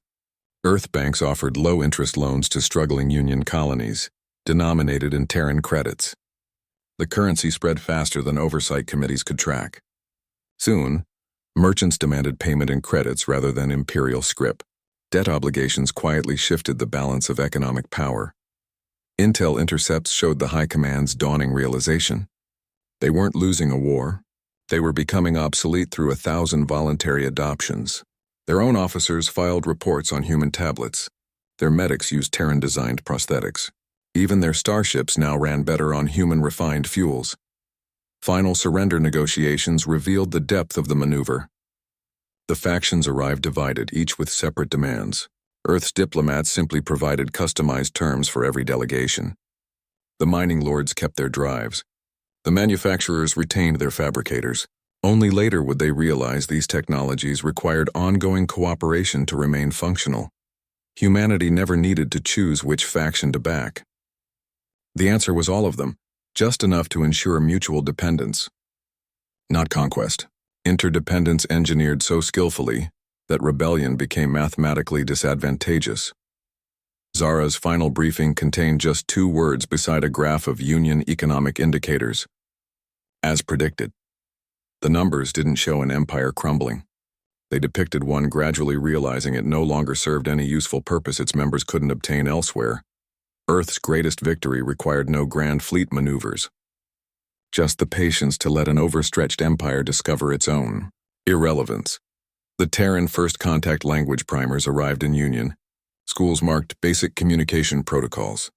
Earth banks offered low-interest loans to struggling Union colonies, denominated in Terran credits. The currency spread faster than oversight committees could track. Soon, merchants demanded payment in credits rather than imperial scrip. Debt obligations quietly shifted the balance of economic power. Intel intercepts showed the High Command's dawning realization. They weren't losing a war. They were becoming obsolete through 1,000 voluntary adoptions. Their own officers filed reports on human tablets. Their medics used Terran-designed prosthetics. Even their starships now ran better on human-refined fuels. Final surrender negotiations revealed the depth of the maneuver. The factions arrived divided, each with separate demands. Earth's diplomats simply provided customized terms for every delegation. The mining lords kept their drives. The manufacturers retained their fabricators. Only later would they realize these technologies required ongoing cooperation to remain functional. Humanity never needed to choose which faction to back. The answer was all of them, just enough to ensure mutual dependence. Not conquest. Interdependence engineered so skillfully that rebellion became mathematically disadvantageous. Zara's final briefing contained just 2 words beside a graph of Union economic indicators. As predicted. The numbers didn't show an empire crumbling. They depicted one gradually realizing it no longer served any useful purpose its members couldn't obtain elsewhere. Earth's greatest victory required no grand fleet maneuvers. Just the patience to let an overstretched empire discover its own irrelevance. The Terran First Contact language primers arrived in Union. Schools marked basic communication protocols.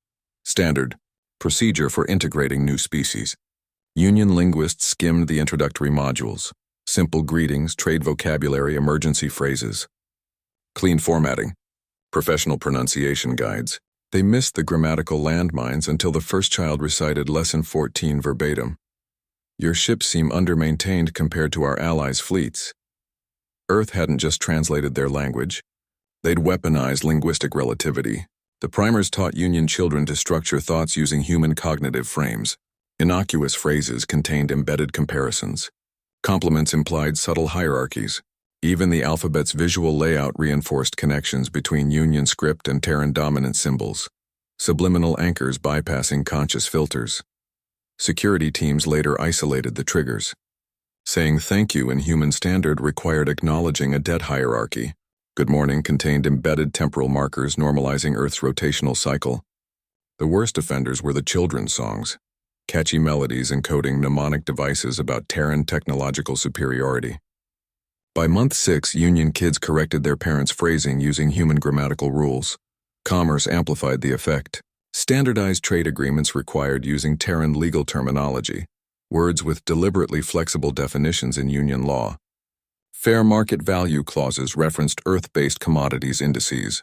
Standard procedure for integrating new species. Union linguists skimmed the introductory modules. Simple greetings, trade vocabulary, emergency phrases. Clean formatting. Professional pronunciation guides. They missed the grammatical landmines until the first child recited Lesson 14 verbatim. Your ships seem under-maintained compared to our allies' fleets. Earth hadn't just translated their language. They'd weaponized linguistic relativity. The primers taught Union children to structure thoughts using human cognitive frames. Innocuous phrases contained embedded comparisons. Complements implied subtle hierarchies. Even the alphabet's visual layout reinforced connections between Union script and Terran dominant symbols. Subliminal anchors bypassing conscious filters. Security teams later isolated the triggers. Saying thank you in human standard required acknowledging a debt hierarchy. Good morning contained embedded temporal markers normalizing Earth's rotational cycle. The worst offenders were the children's songs. Catchy melodies encoding mnemonic devices about Terran technological superiority. By month 6, Union kids corrected their parents' phrasing using human grammatical rules. Commerce amplified the effect. Standardized trade agreements required using Terran legal terminology, words with deliberately flexible definitions in Union law. Fair market value clauses referenced Earth-based commodities indices.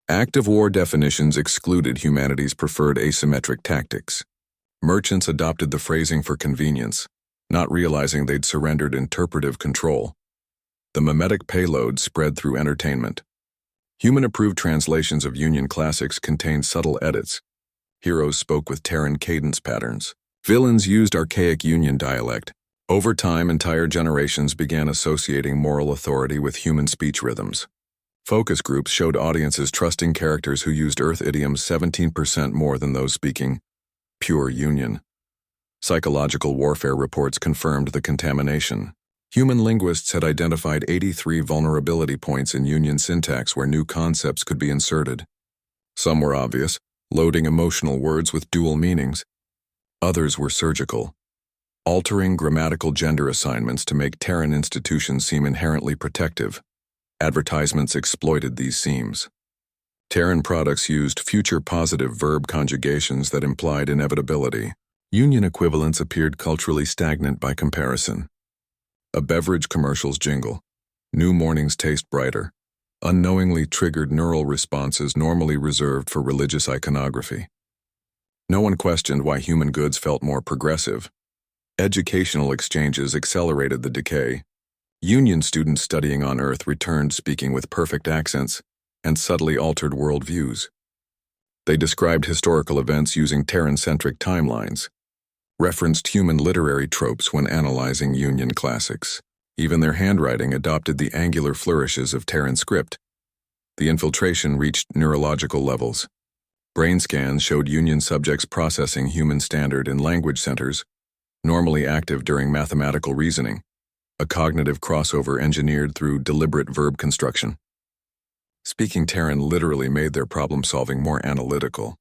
Active war definitions excluded humanity's preferred asymmetric tactics. Merchants adopted the phrasing for convenience, not realizing they'd surrendered interpretive control. The mimetic payload spread through entertainment. Human-approved translations of Union classics contained subtle edits. Heroes spoke with Terran cadence patterns. Villains used archaic Union dialect. Over time, entire generations began associating moral authority with human speech rhythms. Focus groups showed audiences trusting characters who used Earth idioms 17% more than those speaking pure Union. Psychological warfare reports confirmed the contamination. Human linguists had identified 83 vulnerability points in Union syntax where new concepts could be inserted. Some were obvious, loading emotional words with dual meanings. Others were surgical, altering grammatical gender assignments to make Terran institutions seem inherently protective. Advertisements exploited these seams. Terran products used future-positive verb conjugations that implied inevitability. Union equivalents appeared culturally stagnant by comparison. A beverage commercial's jingle. New mornings taste brighter. Unknowingly triggered neural responses normally reserved for religious iconography. No one questioned why human goods felt more progressive. Educational exchanges accelerated the decay. Union students studying on Earth returned speaking with perfect accents and subtly altered worldviews. They described historical events using Terran-centric timelines, referenced human literary tropes when analyzing Union classics. Even their handwriting adopted the angular flourishes of Terran script. The infiltration reached neurological levels. Brain scans showed Union subjects processing human standard in language centers, normally active during mathematical reasoning, a cognitive crossover engineered through deliberate verb construction. Speaking Terran literally made their problem-solving more analytical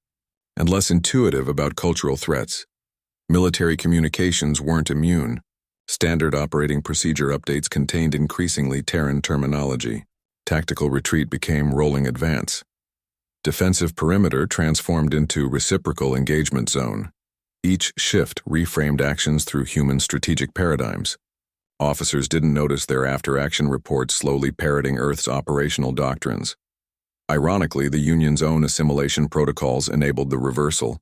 and less intuitive about cultural threats. Military communications weren't immune. Standard operating procedure updates contained increasingly Terran terminology. Tactical retreat became rolling advance. Defensive perimeter transformed into reciprocal engagement zone. Each shift reframed actions through human strategic paradigms. Officers didn't notice their after-action reports slowly parroting Earth's operational doctrines. Ironically, the Union's own assimilation protocols enabled the reversal.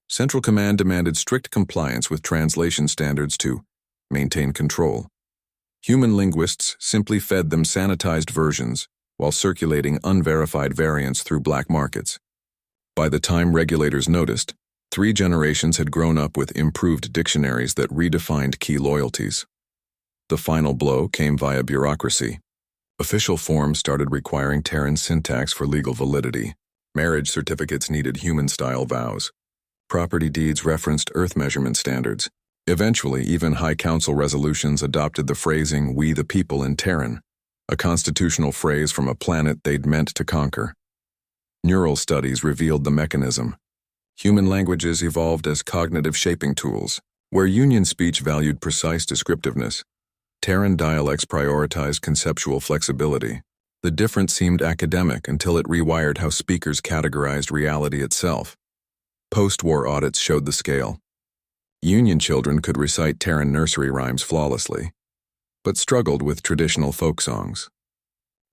Central Command demanded strict compliance with translation standards to maintain control. Human linguists simply fed them sanitized versions while circulating unverified variants through black markets. By the time regulators noticed, 3 generations had grown up with improved dictionaries that redefined key loyalties. The final blow came via bureaucracy. Official forms started requiring Terran syntax for legal validity. Marriage certificates needed human-style vows. Property deeds referenced Earth measurement standards. Eventually, even High Council resolutions adopted the phrasing, "We the people" in Terran, a constitutional phrase from a planet they'd meant to conquer. Neural studies revealed the mechanism. Human languages evolved as cognitive shaping tools. Where Union speech valued precise descriptiveness, Terran dialects prioritized conceptual flexibility. The difference seemed academic until it rewired how speakers categorized reality itself. Post-war audits showed the scale. Union children could recite Terran nursery rhymes flawlessly, but struggled with traditional folk songs.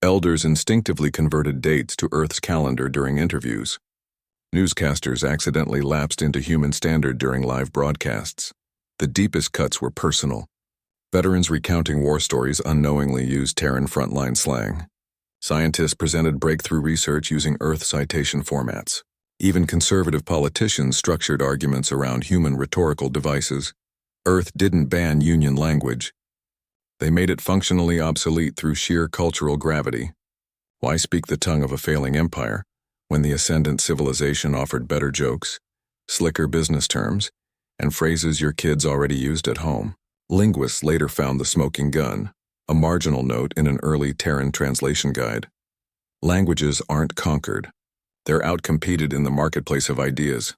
Elders instinctively converted dates to Earth's calendar during interviews. Newscasters accidentally lapsed into human standard during live broadcasts. The deepest cuts were personal. Veterans recounting war stories unknowingly used Terran frontline slang. Scientists presented breakthrough research using Earth citation formats. Even conservative politicians structured arguments around human rhetorical devices. Earth didn't ban Union language. They made it functionally obsolete through sheer cultural gravity. Why speak the tongue of a failing empire when the ascendant civilization offered better jokes, slicker business terms, and phrases your kids already used at home? Linguists later found the smoking gun, a marginal note in an early Terran translation guide. Languages aren't conquered. They're outcompeted in the marketplace of ideas.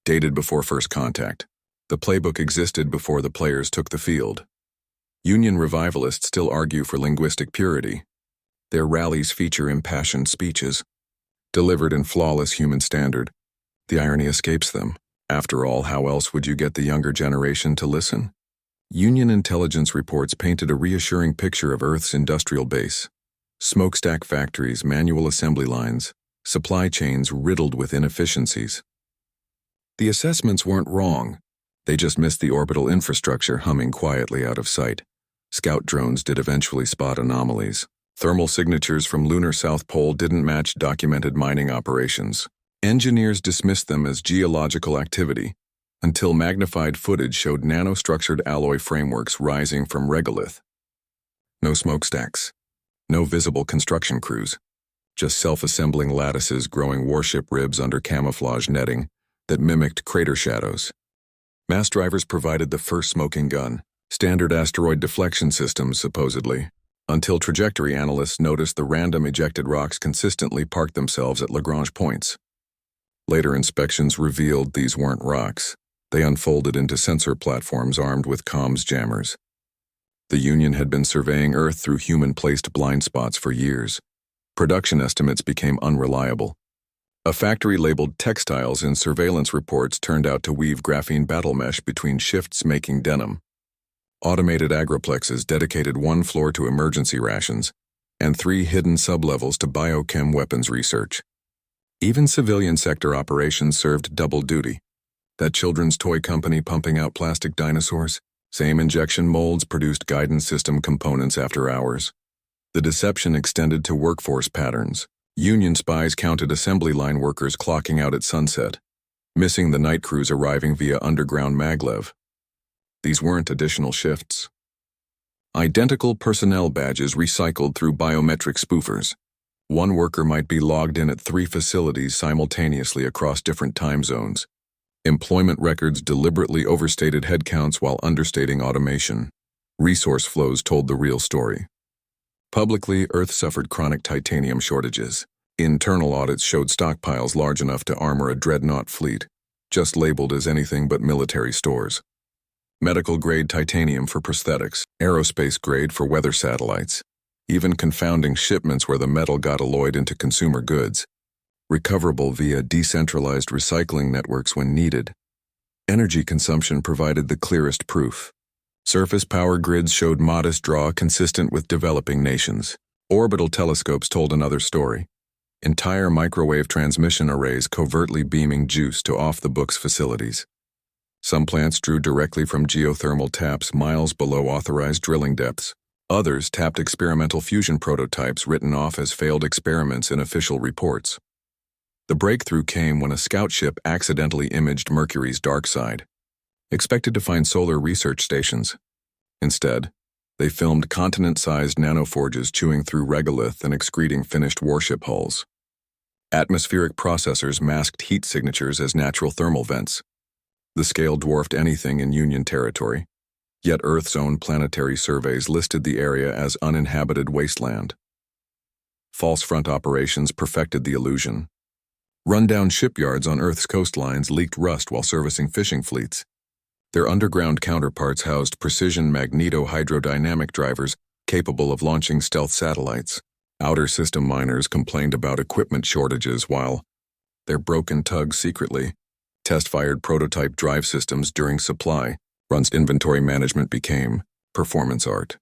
Dated before first contact. The playbook existed before the players took the field. Union revivalists still argue for linguistic purity. Their rallies feature impassioned speeches, delivered in flawless human standard. The irony escapes them. After all, how else would you get the younger generation to listen? Union intelligence reports painted a reassuring picture of Earth's industrial base. Smokestack factories, manual assembly lines, supply chains riddled with inefficiencies. The assessments weren't wrong. They just missed the orbital infrastructure humming quietly out of sight. Scout drones did eventually spot anomalies. Thermal signatures from lunar South Pole didn't match documented mining operations. Engineers dismissed them as geological activity, until magnified footage showed nanostructured alloy frameworks rising from regolith. No smokestacks. No visible construction crews. Just self-assembling lattices growing warship ribs under camouflage netting that mimicked crater shadows. Mass drivers provided the first smoking gun, standard asteroid deflection systems supposedly, until trajectory analysts noticed the random ejected rocks consistently parked themselves at Lagrange points. Later inspections revealed these weren't rocks. They unfolded into sensor platforms armed with comms jammers. The Union had been surveying Earth through human-placed blind spots for years. Production estimates became unreliable. A factory labeled textiles in surveillance reports turned out to weave graphene battle mesh between shifts making denim. Automated agroplexes dedicated 1 floor to emergency rations, and 3 hidden sublevels to biochem weapons research. Even civilian sector operations served double duty. That children's toy company pumping out plastic dinosaurs, same injection molds produced guidance system components after hours. The deception extended to workforce patterns. Union spies counted assembly line workers clocking out at sunset, missing the night crews arriving via underground maglev. These weren't additional shifts. Identical personnel badges recycled through biometric spoofers. One worker might be logged in at 3 facilities simultaneously across different time zones. Employment records deliberately overstated headcounts while understating automation. Resource flows told the real story. Publicly, Earth suffered chronic titanium shortages. Internal audits showed stockpiles large enough to armor a dreadnought fleet, just labeled as anything but military stores. Medical-grade titanium for prosthetics, aerospace-grade for weather satellites, even confounding shipments where the metal got alloyed into consumer goods, recoverable via decentralized recycling networks when needed. Energy consumption provided the clearest proof. Surface power grids showed modest draw consistent with developing nations. Orbital telescopes told another story. Entire microwave transmission arrays covertly beaming juice to off-the-books facilities. Some plants drew directly from geothermal taps miles below authorized drilling depths. Others tapped experimental fusion prototypes written off as failed experiments in official reports. The breakthrough came when a scout ship accidentally imaged Mercury's dark side, expected to find solar research stations. Instead, they filmed continent-sized nanoforges chewing through regolith and excreting finished warship hulls. Atmospheric processors masked heat signatures as natural thermal vents. The scale dwarfed anything in Union territory, yet Earth's own planetary surveys listed the area as uninhabited wasteland. False front operations perfected the illusion. Rundown shipyards on Earth's coastlines leaked rust while servicing fishing fleets. Their underground counterparts housed precision magneto-hydrodynamic drivers capable of launching stealth satellites. Outer system miners complained about equipment shortages while their broken tugs secretly test-fired prototype drive systems during supply runs. Inventory management became performance art.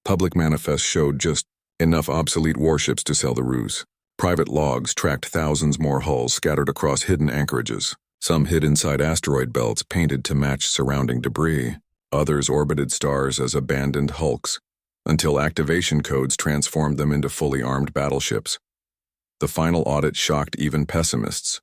Public manifests showed just enough obsolete warships to sell the ruse. Private logs tracked thousands more hulls scattered across hidden anchorages. Some hid inside asteroid belts painted to match surrounding debris. Others orbited stars as abandoned hulks, until activation codes transformed them into fully armed battleships. The final audit shocked even pessimists.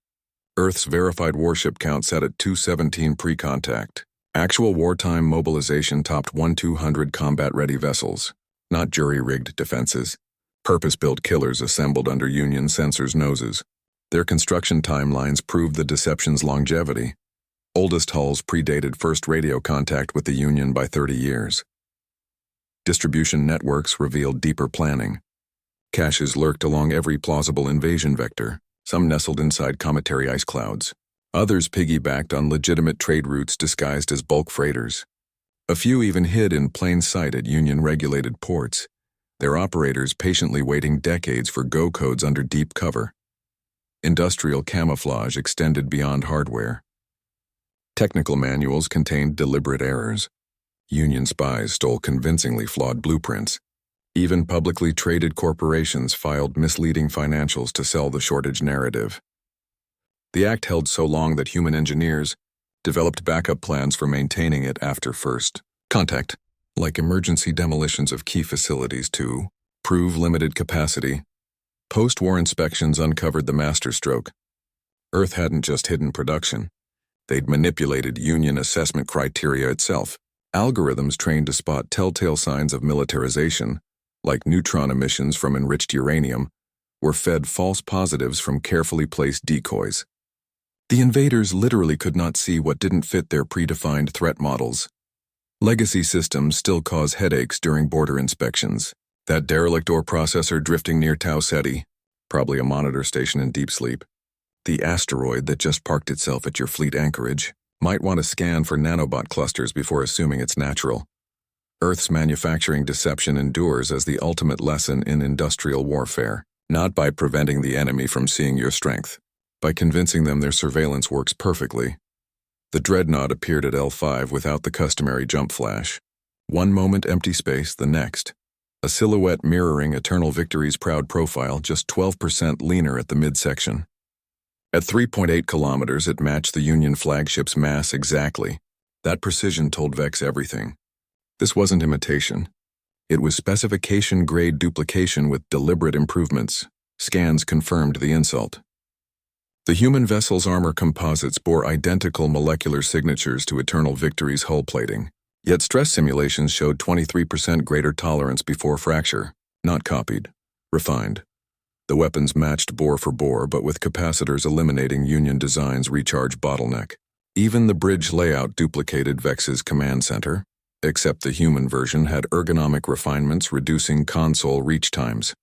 Earth's verified warship count sat at 217 pre-contact. Actual wartime mobilization topped 1,200 combat-ready vessels, not jury-rigged defenses. Purpose-built killers assembled under Union sensors' noses. Their construction timelines proved the deception's longevity. Oldest hulls predated first radio contact with the Union by 30 years. Distribution networks revealed deeper planning. Caches lurked along every plausible invasion vector, some nestled inside cometary ice clouds. Others piggybacked on legitimate trade routes disguised as bulk freighters. A few even hid in plain sight at Union-regulated ports, their operators patiently waiting decades for go codes under deep cover. Industrial camouflage extended beyond hardware. Technical manuals contained deliberate errors. Union spies stole convincingly flawed blueprints. Even publicly traded corporations filed misleading financials to sell the shortage narrative. The act held so long that human engineers developed backup plans for maintaining it after first contact, like emergency demolitions of key facilities to prove limited capacity. Post-war inspections uncovered the masterstroke. Earth hadn't just hidden production. They'd manipulated Union assessment criteria itself. Algorithms trained to spot telltale signs of militarization, like neutron emissions from enriched uranium, were fed false positives from carefully placed decoys. The invaders literally could not see what didn't fit their predefined threat models. Legacy systems still cause headaches during border inspections. That derelict ore processor drifting near Tau Ceti, probably a monitor station in deep sleep. The asteroid that just parked itself at your fleet anchorage. Might want to scan for nanobot clusters before assuming it's natural. Earth's manufacturing deception endures as the ultimate lesson in industrial warfare, not by preventing the enemy from seeing your strength, by convincing them their surveillance works perfectly. The dreadnought appeared at L5 without the customary jump flash. One moment empty space, the next. A silhouette mirroring Eternal Victory's proud profile, just 12% leaner at the midsection. At 3.8 kilometers, it matched the Union flagship's mass exactly. That precision told Vex everything. This wasn't imitation. It was specification-grade duplication with deliberate improvements. Scans confirmed the insult. The human vessel's armor composites bore identical molecular signatures to Eternal Victory's hull plating, yet stress simulations showed 23% greater tolerance before fracture, not copied, refined. The weapons matched bore for bore, but with capacitors eliminating Union Design's recharge bottleneck. Even the bridge layout duplicated Vex's command center, except the human version had ergonomic refinements reducing console reach times.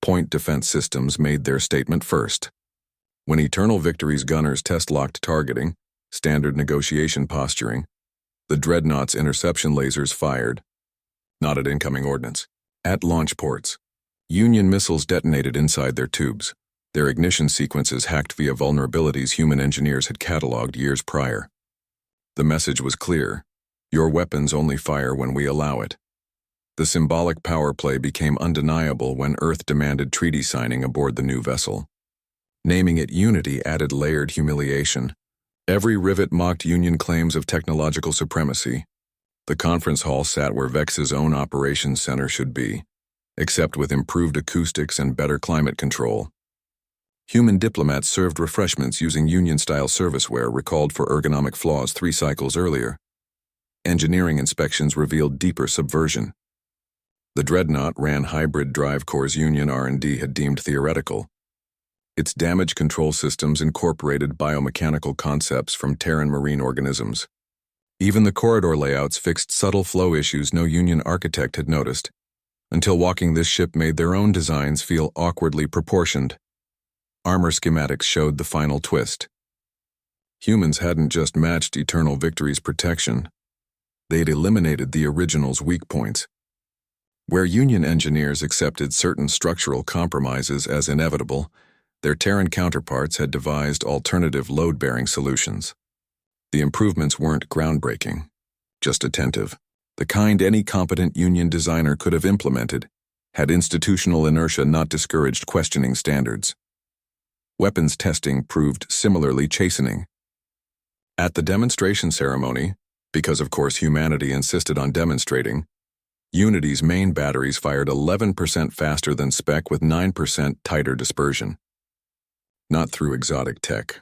Point defense systems made their statement first. When Eternal Victory's gunners test-locked targeting, standard negotiation posturing, the Dreadnought's interception lasers fired, not at incoming ordnance, at launch ports. Union missiles detonated inside their tubes, their ignition sequences hacked via vulnerabilities human engineers had cataloged years prior. The message was clear: your weapons only fire when we allow it. The symbolic power play became undeniable when Earth demanded treaty signing aboard the new vessel. Naming it Unity added layered humiliation. Every rivet mocked Union claims of technological supremacy. The conference hall sat where Vex's own operations center should be, except with improved acoustics and better climate control. Human diplomats served refreshments using Union-style serviceware recalled for ergonomic flaws 3 cycles earlier. Engineering inspections revealed deeper subversion. The Dreadnought ran hybrid drive cores Union R&D had deemed theoretical. Its damage control systems incorporated biomechanical concepts from Terran marine organisms. Even the corridor layouts fixed subtle flow issues no Union architect had noticed, until walking this ship made their own designs feel awkwardly proportioned. Armor schematics showed the final twist. Humans hadn't just matched Eternal Victory's protection. They'd eliminated the original's weak points. Where Union engineers accepted certain structural compromises as inevitable, their Terran counterparts had devised alternative load-bearing solutions. The improvements weren't groundbreaking, just attentive, the kind any competent Union designer could have implemented, had institutional inertia not discouraged questioning standards. Weapons testing proved similarly chastening. At the demonstration ceremony, because of course humanity insisted on demonstrating, Unity's main batteries fired 11% faster than spec with 9% tighter dispersion. Not through exotic tech.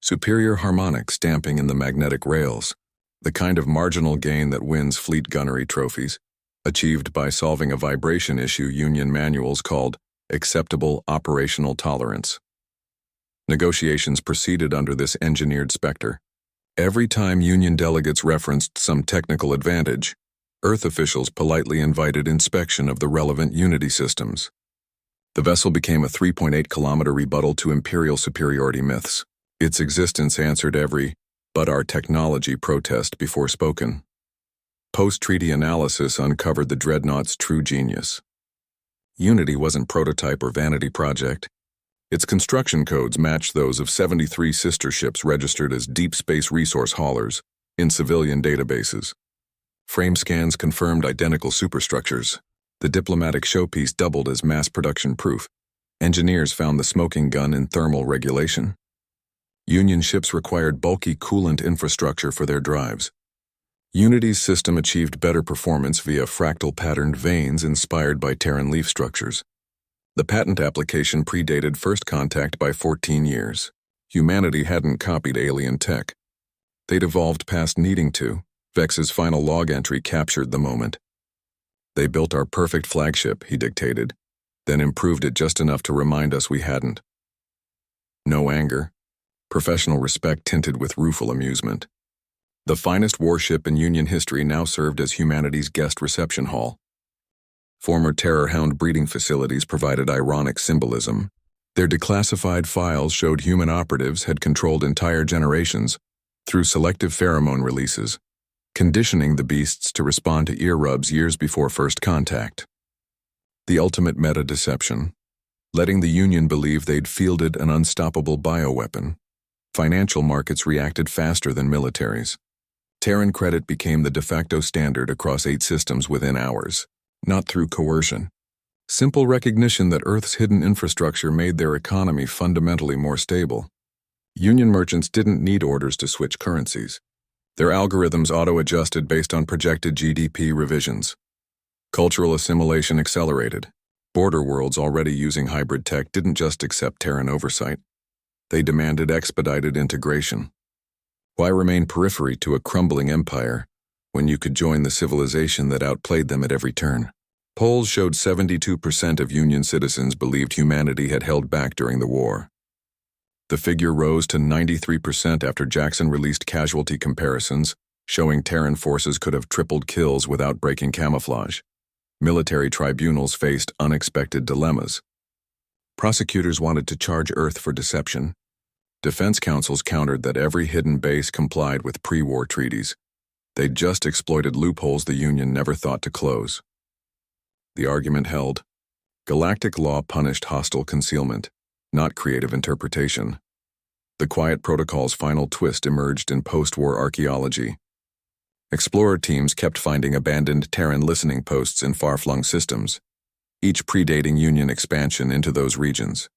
Superior harmonics damping in the magnetic rails, the kind of marginal gain that wins fleet gunnery trophies, achieved by solving a vibration issue Union manuals called acceptable operational tolerance. Negotiations proceeded under this engineered specter. Every time Union delegates referenced some technical advantage, Earth officials politely invited inspection of the relevant Unity systems. The vessel became a 3.8-kilometer rebuttal to Imperial superiority myths. Its existence answered every "but our technology" protest before spoken. Post-treaty analysis uncovered the Dreadnought's true genius. Unity wasn't prototype or vanity project. Its construction codes matched those of 73 sister ships registered as deep space resource haulers in civilian databases. Frame scans confirmed identical superstructures. The diplomatic showpiece doubled as mass production proof. Engineers found the smoking gun in thermal regulation. Union ships required bulky coolant infrastructure for their drives. Unity's system achieved better performance via fractal-patterned vanes inspired by Terran leaf structures. The patent application predated first contact by 14 years. Humanity hadn't copied alien tech. They'd evolved past needing to. Vex's final log entry captured the moment. "They built our perfect flagship," he dictated, then improved it just enough to remind us we hadn't. No anger. Professional respect tinted with rueful amusement. The finest warship in Union history now served as humanity's guest reception hall. Former Terror-Hound breeding facilities provided ironic symbolism. Their declassified files showed human operatives had controlled entire generations through selective pheromone releases, conditioning the beasts to respond to ear rubs years before first contact. The ultimate meta-deception, letting the Union believe they'd fielded an unstoppable bioweapon. Financial markets reacted faster than militaries. Terran credit became the de facto standard across 8 systems within hours. Not through coercion. Simple recognition that Earth's hidden infrastructure made their economy fundamentally more stable. Union merchants didn't need orders to switch currencies. Their algorithms auto-adjusted based on projected GDP revisions. Cultural assimilation accelerated. Border worlds already using hybrid tech didn't just accept Terran oversight. They demanded expedited integration. Why remain periphery to a crumbling empire when you could join the civilization that outplayed them at every turn? Polls showed 72% of Union citizens believed humanity had held back during the war. The figure rose to 93% after Jackson released casualty comparisons, showing Terran forces could have tripled kills without breaking camouflage. Military tribunals faced unexpected dilemmas. Prosecutors wanted to charge Earth for deception. Defense councils countered that every hidden base complied with pre-war treaties. They'd just exploited loopholes the Union never thought to close. The argument held. Galactic law punished hostile concealment, not creative interpretation. The Quiet Protocol's final twist emerged in post-war archaeology. Explorer teams kept finding abandoned Terran listening posts in far-flung systems, each predating Union expansion into those regions.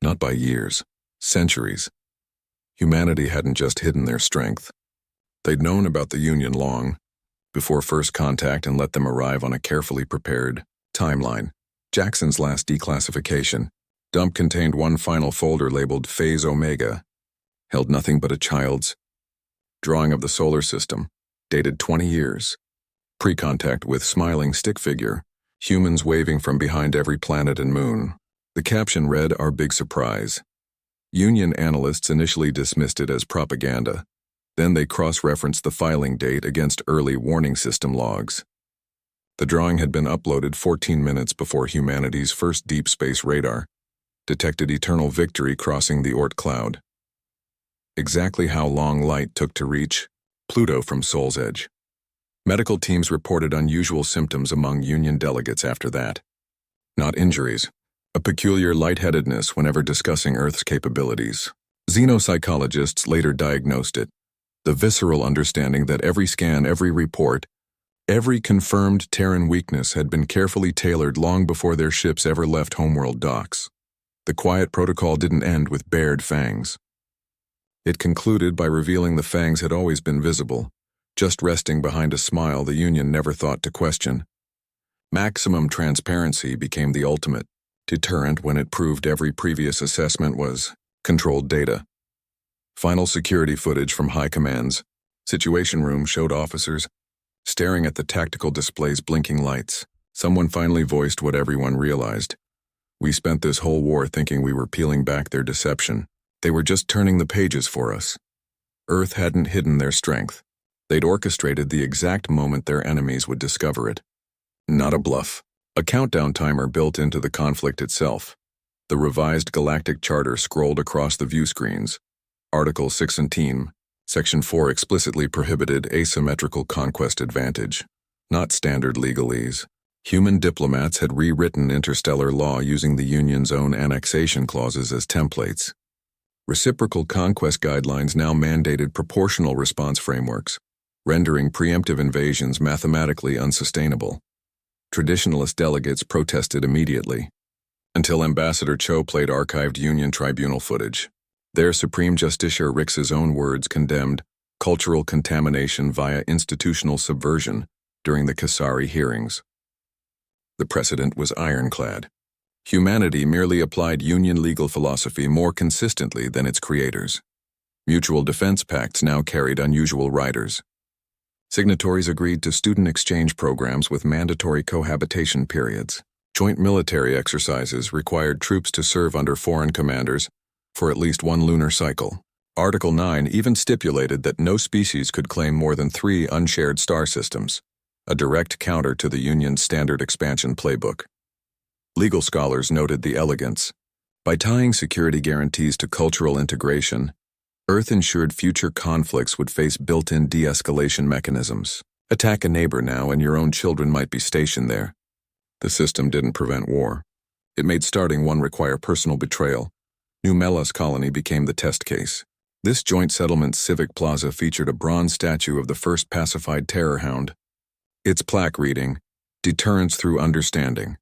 Not by years, centuries. Humanity hadn't just hidden their strength. They'd known about the Union long, before first contact and let them arrive on a carefully prepared timeline. Jackson's last declassification dump contained one final folder labeled Phase Omega, held nothing but a child's drawing of the solar system, dated 20 years. Pre-contact with smiling stick figure, humans waving from behind every planet and moon. The caption read, "Our big surprise." Union analysts initially dismissed it as propaganda. Then they cross-referenced the filing date against early warning system logs. The drawing had been uploaded 14 minutes before humanity's first deep space radar detected eternal victory crossing the Oort cloud. Exactly how long light took to reach Pluto from Sol's Edge. Medical teams reported unusual symptoms among Union delegates after that. Not injuries, a peculiar lightheadedness whenever discussing Earth's capabilities. Xenopsychologists later diagnosed it, the visceral understanding that every scan, every report, every confirmed Terran weakness had been carefully tailored long before their ships ever left homeworld docks. The quiet protocol didn't end with bared fangs. It concluded by revealing the fangs had always been visible, just resting behind a smile the Union never thought to question. Maximum transparency became the ultimate deterrent when it proved every previous assessment was controlled data. Final security footage from High Command's Situation Room showed officers staring at the tactical display's blinking lights. Someone finally voiced what everyone realized. We spent this whole war thinking we were peeling back their deception. They were just turning the pages for us. Earth hadn't hidden their strength. They'd orchestrated the exact moment their enemies would discover it. Not a bluff. A countdown timer built into the conflict itself. The revised galactic charter scrolled across the view screens. Article 6 and Team, Section 4 explicitly prohibited asymmetrical conquest advantage, not standard legalese. Human diplomats had rewritten interstellar law using the Union's own annexation clauses as templates. Reciprocal conquest guidelines now mandated proportional response frameworks, rendering preemptive invasions mathematically unsustainable. Traditionalist delegates protested immediately, until Ambassador Cho played archived Union tribunal footage. There, Supreme Justiciar Rix's own words condemned cultural contamination via institutional subversion during the Kasari hearings. The precedent was ironclad. Humanity merely applied Union legal philosophy more consistently than its creators. Mutual defense pacts now carried unusual riders. Signatories agreed to student exchange programs with mandatory cohabitation periods. Joint military exercises required troops to serve under foreign commanders for at least one lunar cycle. Article 9 even stipulated that no species could claim more than 3 unshared star systems, a direct counter to the Union's standard expansion playbook. Legal scholars noted the elegance. By tying security guarantees to cultural integration, Earth ensured future conflicts would face built-in de-escalation mechanisms. Attack a neighbor now and your own children might be stationed there. The system didn't prevent war. It made starting one require personal betrayal. New Melas colony became the test case. This joint settlement civic plaza featured a bronze statue of the first pacified Terror-Hound. Its plaque reading, "Deterrence through Understanding."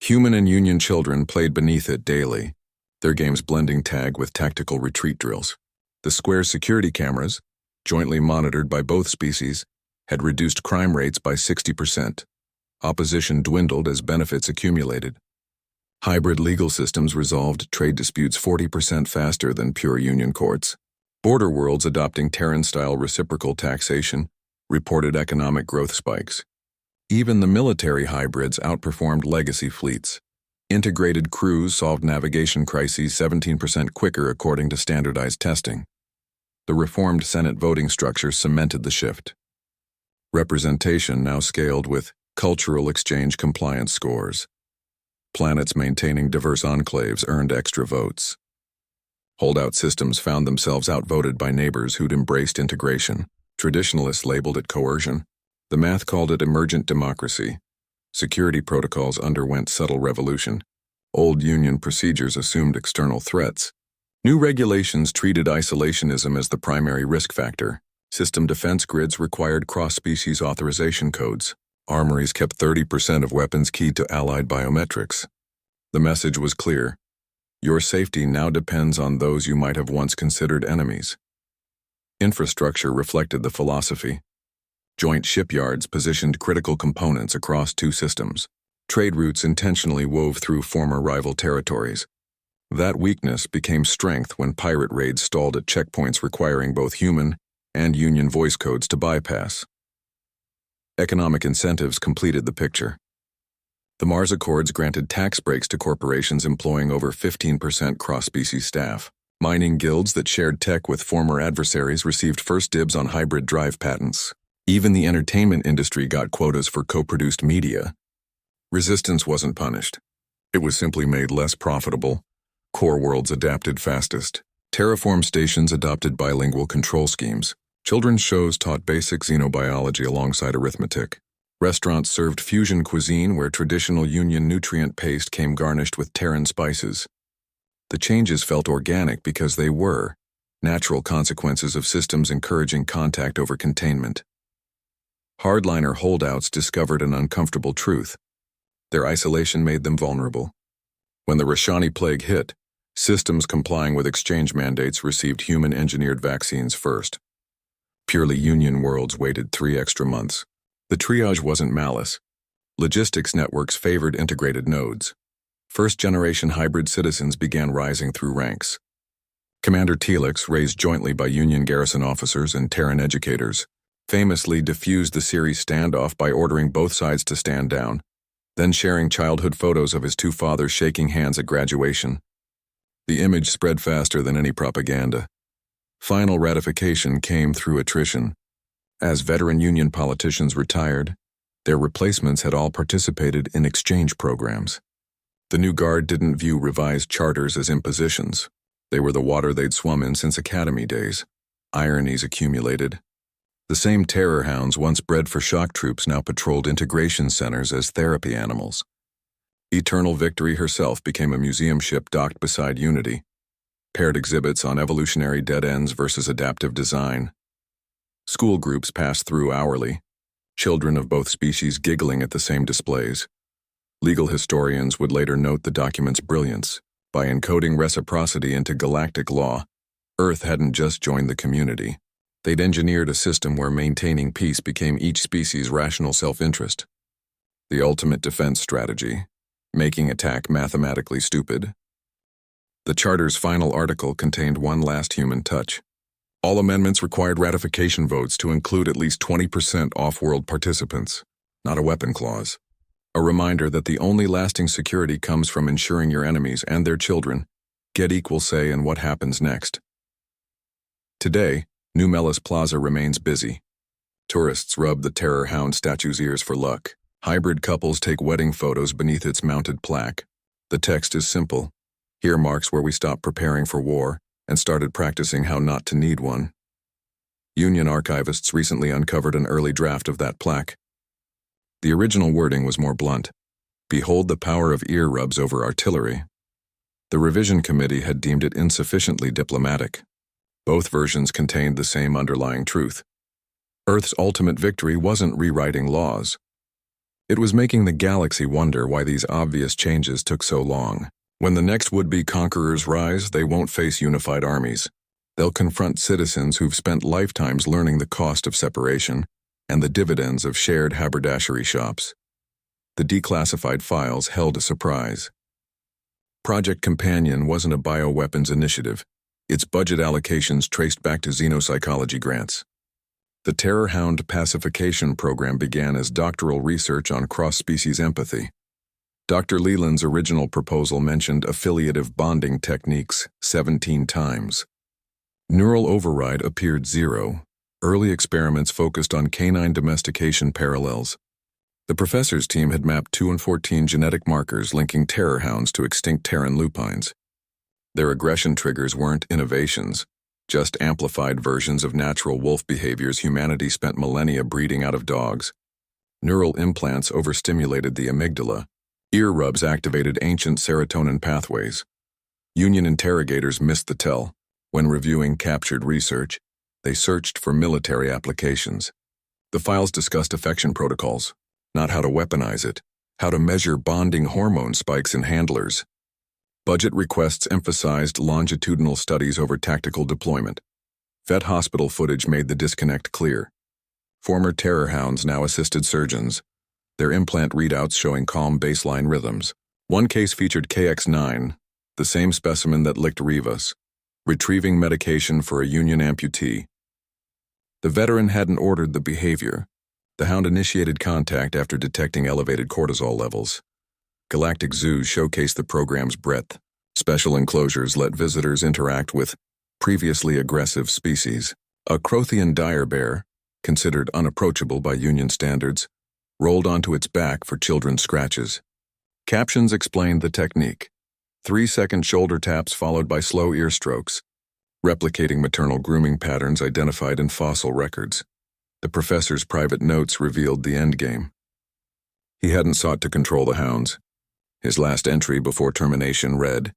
Human and Union children played beneath it daily, their games blending tag with tactical retreat drills. The square security cameras, jointly monitored by both species, had reduced crime rates by 60%. Opposition dwindled as benefits accumulated. Hybrid legal systems resolved trade disputes 40% faster than pure Union courts. Border worlds adopting Terran-style reciprocal taxation reported economic growth spikes. Even the military hybrids outperformed legacy fleets. Integrated crews solved navigation crises 17% quicker according to standardized testing. The reformed Senate voting structure cemented the shift. Representation now scaled with cultural exchange compliance scores. Planets maintaining diverse enclaves earned extra votes. Holdout systems found themselves outvoted by neighbors who'd embraced integration. Traditionalists labeled it coercion. The math called it emergent democracy. Security protocols underwent subtle revolution. Old Union procedures assumed external threats. New regulations treated isolationism as the primary risk factor. System defense grids required cross-species authorization codes. Armories kept 30% of weapons keyed to allied biometrics. The message was clear. Your safety now depends on those you might have once considered enemies. Infrastructure reflected the philosophy. Joint shipyards positioned critical components across two systems. Trade routes intentionally wove through former rival territories. That weakness became strength when pirate raids stalled at checkpoints requiring both human and Union voice codes to bypass. Economic incentives completed the picture. The Mars Accords granted tax breaks to corporations employing over 15% cross-species staff. Mining guilds that shared tech with former adversaries received first dibs on hybrid drive patents. Even the entertainment industry got quotas for co-produced media. Resistance wasn't punished. It was simply made less profitable. Core worlds adapted fastest. Terraform stations adopted bilingual control schemes. Children's shows taught basic xenobiology alongside arithmetic. Restaurants served fusion cuisine where traditional Union nutrient paste came garnished with Terran spices. The changes felt organic because they were natural consequences of systems encouraging contact over containment. Hardliner holdouts discovered an uncomfortable truth. Their isolation made them vulnerable. When the Rashani plague hit, systems complying with exchange mandates received human-engineered vaccines first. Purely Union worlds waited 3 extra months. The triage wasn't malice. Logistics networks favored integrated nodes. First-generation hybrid citizens began rising through ranks. Commander Telix, raised jointly by Union garrison officers and Terran educators, famously diffused the series standoff by ordering both sides to stand down, then sharing childhood photos of his two fathers shaking hands at graduation. The image spread faster than any propaganda. Final ratification came through attrition. As veteran Union politicians retired, their replacements had all participated in exchange programs. The new guard didn't view revised charters as impositions. They were the water they'd swum in since academy days. Ironies accumulated. The same Terror-Hounds once bred for shock troops now patrolled integration centers as therapy animals. Eternal Victory herself became a museum ship docked beside Unity. Paired exhibits on evolutionary dead ends versus adaptive design. School groups passed through hourly, children of both species giggling at the same displays. Legal historians would later note the document's brilliance. By encoding reciprocity into galactic law, Earth hadn't just joined the community. They'd engineered a system where maintaining peace became each species' rational self-interest. The ultimate defense strategy, making attack mathematically stupid. The Charter's final article contained one last human touch. All amendments required ratification votes to include at least 20% off-world participants, not a weapon clause. A reminder that the only lasting security comes from ensuring your enemies and their children get equal say in what happens next. Today, New Melis Plaza remains busy. Tourists rub the Terror-Hound statue's ears for luck. Hybrid couples take wedding photos beneath its mounted plaque. The text is simple. Here marks where we stopped preparing for war and started practicing how not to need one. Union archivists recently uncovered an early draft of that plaque. The original wording was more blunt. Behold the power of ear rubs over artillery. The revision committee had deemed it insufficiently diplomatic. Both versions contained the same underlying truth. Earth's ultimate victory wasn't rewriting laws. It was making the galaxy wonder why these obvious changes took so long. When the next would-be conquerors rise, they won't face unified armies. They'll confront citizens who've spent lifetimes learning the cost of separation and the dividends of shared haberdashery shops. The declassified files held a surprise. Project Companion wasn't a bioweapons initiative. Its budget allocations traced back to xenopsychology grants. The Terror-Hound pacification program began as doctoral research on cross-species empathy. Dr. Leland's original proposal mentioned affiliative bonding techniques 17 times. Neural override appeared 0. Early experiments focused on canine domestication parallels. The professor's team had mapped 2 and 14 genetic markers linking Terror-Hounds to extinct Terran lupines. Their aggression triggers weren't innovations, just amplified versions of natural wolf behaviors humanity spent millennia breeding out of dogs. Neural implants overstimulated the amygdala. Ear rubs activated ancient serotonin pathways. Union interrogators missed the tell. When reviewing captured research, they searched for military applications. The files discussed affection protocols, not how to weaponize it, how to measure bonding hormone spikes in handlers. Budget requests emphasized longitudinal studies over tactical deployment. Vet hospital footage made the disconnect clear. Former Terror-Hounds now assisted surgeons, their implant readouts showing calm baseline rhythms. One case featured KX9, the same specimen that licked Rivas, retrieving medication for a Union amputee. The veteran hadn't ordered the behavior. The hound initiated contact after detecting elevated cortisol levels. Galactic zoos showcase the program's breadth. Special enclosures let visitors interact with previously aggressive species. A Crothian dire bear, considered unapproachable by Union standards, rolled onto its back for children's scratches. Captions explained the technique. 3-second shoulder taps followed by slow ear strokes, replicating maternal grooming patterns identified in fossil records. The professor's private notes revealed the endgame. He hadn't sought to control the hounds. His last entry before termination read,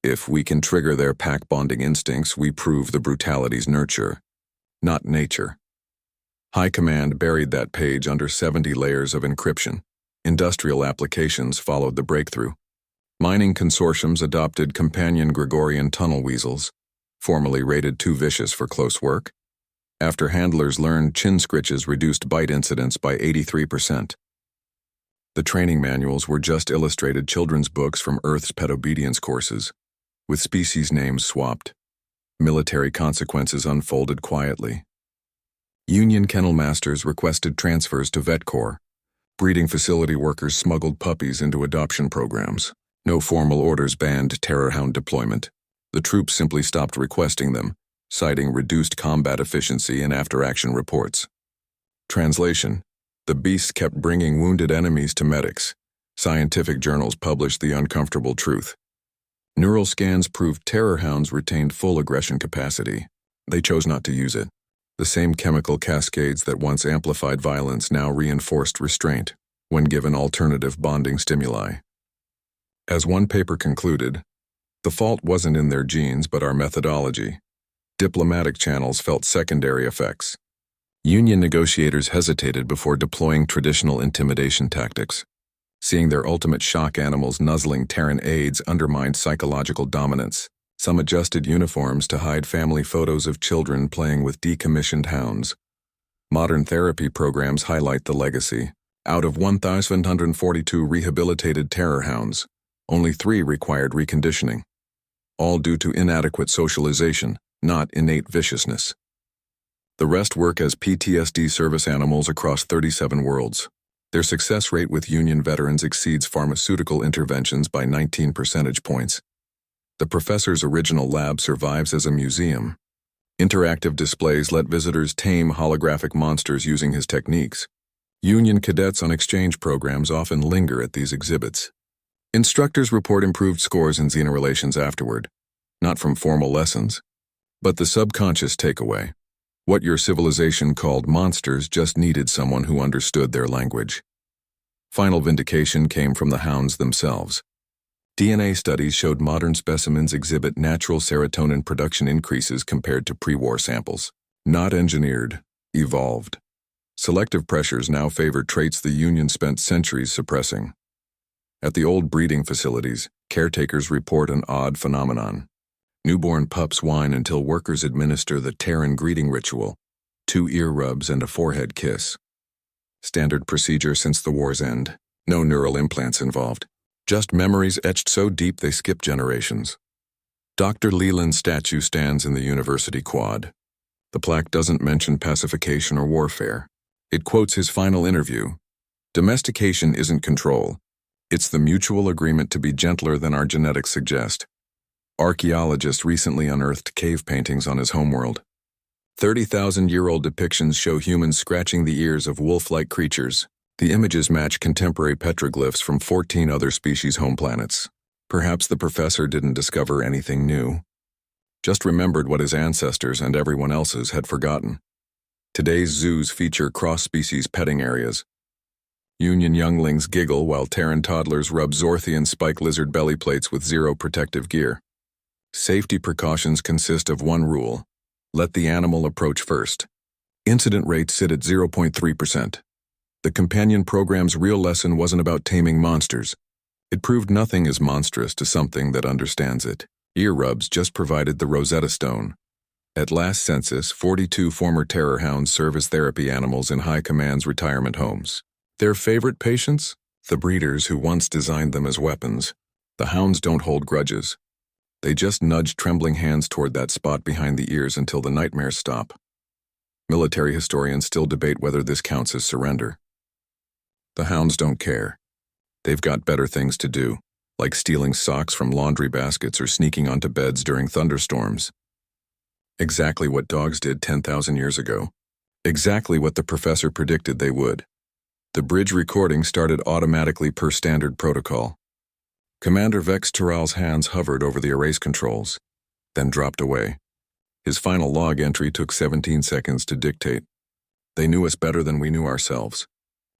"If we can trigger their pack-bonding instincts, we prove the brutality's nurture, not nature." High Command buried that page under 70 layers of encryption. Industrial applications followed the breakthrough. Mining consortiums adopted companion Gregorian tunnel weasels, formerly rated too vicious for close work, after handlers learned chin scritches reduced bite incidents by 83%. The training manuals were just illustrated children's books from Earth's pet obedience courses, with species names swapped. Military consequences unfolded quietly. Union kennel masters requested transfers to vet corps. Breeding facility workers smuggled puppies into adoption programs. No formal orders banned Terror-Hound deployment. The troops simply stopped requesting them, citing reduced combat efficiency in after-action reports. Translation: the beasts kept bringing wounded enemies to medics. Scientific journals published the uncomfortable truth. Neural scans proved Terror-Hounds retained full aggression capacity. They chose not to use it. The same chemical cascades that once amplified violence now reinforced restraint when given alternative bonding stimuli. As one paper concluded, the fault wasn't in their genes but our methodology. Diplomatic channels felt secondary effects. Union negotiators hesitated before deploying traditional intimidation tactics. Seeing their ultimate shock animals nuzzling Terran aides undermined psychological dominance. Some adjusted uniforms to hide family photos of children playing with decommissioned hounds. Modern therapy programs highlight the legacy. Out of 1,142 rehabilitated Terror-Hounds, only 3 required reconditioning. All due to inadequate socialization, not innate viciousness. The rest work as PTSD service animals across 37 worlds. Their success rate with Union veterans exceeds pharmaceutical interventions by 19 percentage points. The professor's original lab survives as a museum. Interactive displays let visitors tame holographic monsters using his techniques. Union cadets on exchange programs often linger at these exhibits. Instructors report improved scores in xenorelations afterward, not from formal lessons, but the subconscious takeaway. What your civilization called monsters just needed someone who understood their language. Final vindication came from the hounds themselves. DNA studies showed modern specimens exhibit natural serotonin production increases compared to pre-war samples. Not engineered, evolved. Selective pressures now favor traits the Union spent centuries suppressing. At the old breeding facilities, caretakers report an odd phenomenon. Newborn pups whine until workers administer the Terran greeting ritual, 2 ear rubs and a forehead kiss. Standard procedure since the war's end. No neural implants involved. Just memories etched so deep they skip generations. Dr. Leland's statue stands in the university quad. The plaque doesn't mention pacification or warfare. It quotes his final interview. "Domestication isn't control. It's the mutual agreement to be gentler than our genetics suggest." Archaeologists recently unearthed cave paintings on his homeworld. 30,000-year-old depictions show humans scratching the ears of wolf-like creatures. The images match contemporary petroglyphs from 14 other species' home planets. Perhaps the professor didn't discover anything new, just remembered what his ancestors and everyone else's had forgotten. Today's zoos feature cross-species petting areas. Union younglings giggle while Terran toddlers rub Zorthian spike lizard belly plates with zero protective gear. Safety precautions consist of one rule: let the animal approach first. Incident rates sit at 0.3%. The companion program's real lesson wasn't about taming monsters. It proved nothing is monstrous to something that understands it. Ear rubs just provided the Rosetta Stone. At last census, 42 former Terror-Hounds serve as therapy animals in High Command's retirement homes. Their favorite patients? The breeders who once designed them as weapons. The hounds don't hold grudges. They just nudge trembling hands toward that spot behind the ears until the nightmares stop. Military historians still debate whether this counts as surrender. The hounds don't care. They've got better things to do, like stealing socks from laundry baskets or sneaking onto beds during thunderstorms. Exactly what dogs did 10,000 years ago. Exactly what the professor predicted they would. The bridge recording started automatically per standard protocol. Commander Vex Tural's hands hovered over the erase controls, then dropped away. His final log entry took 17 seconds to dictate. They knew us better than we knew ourselves.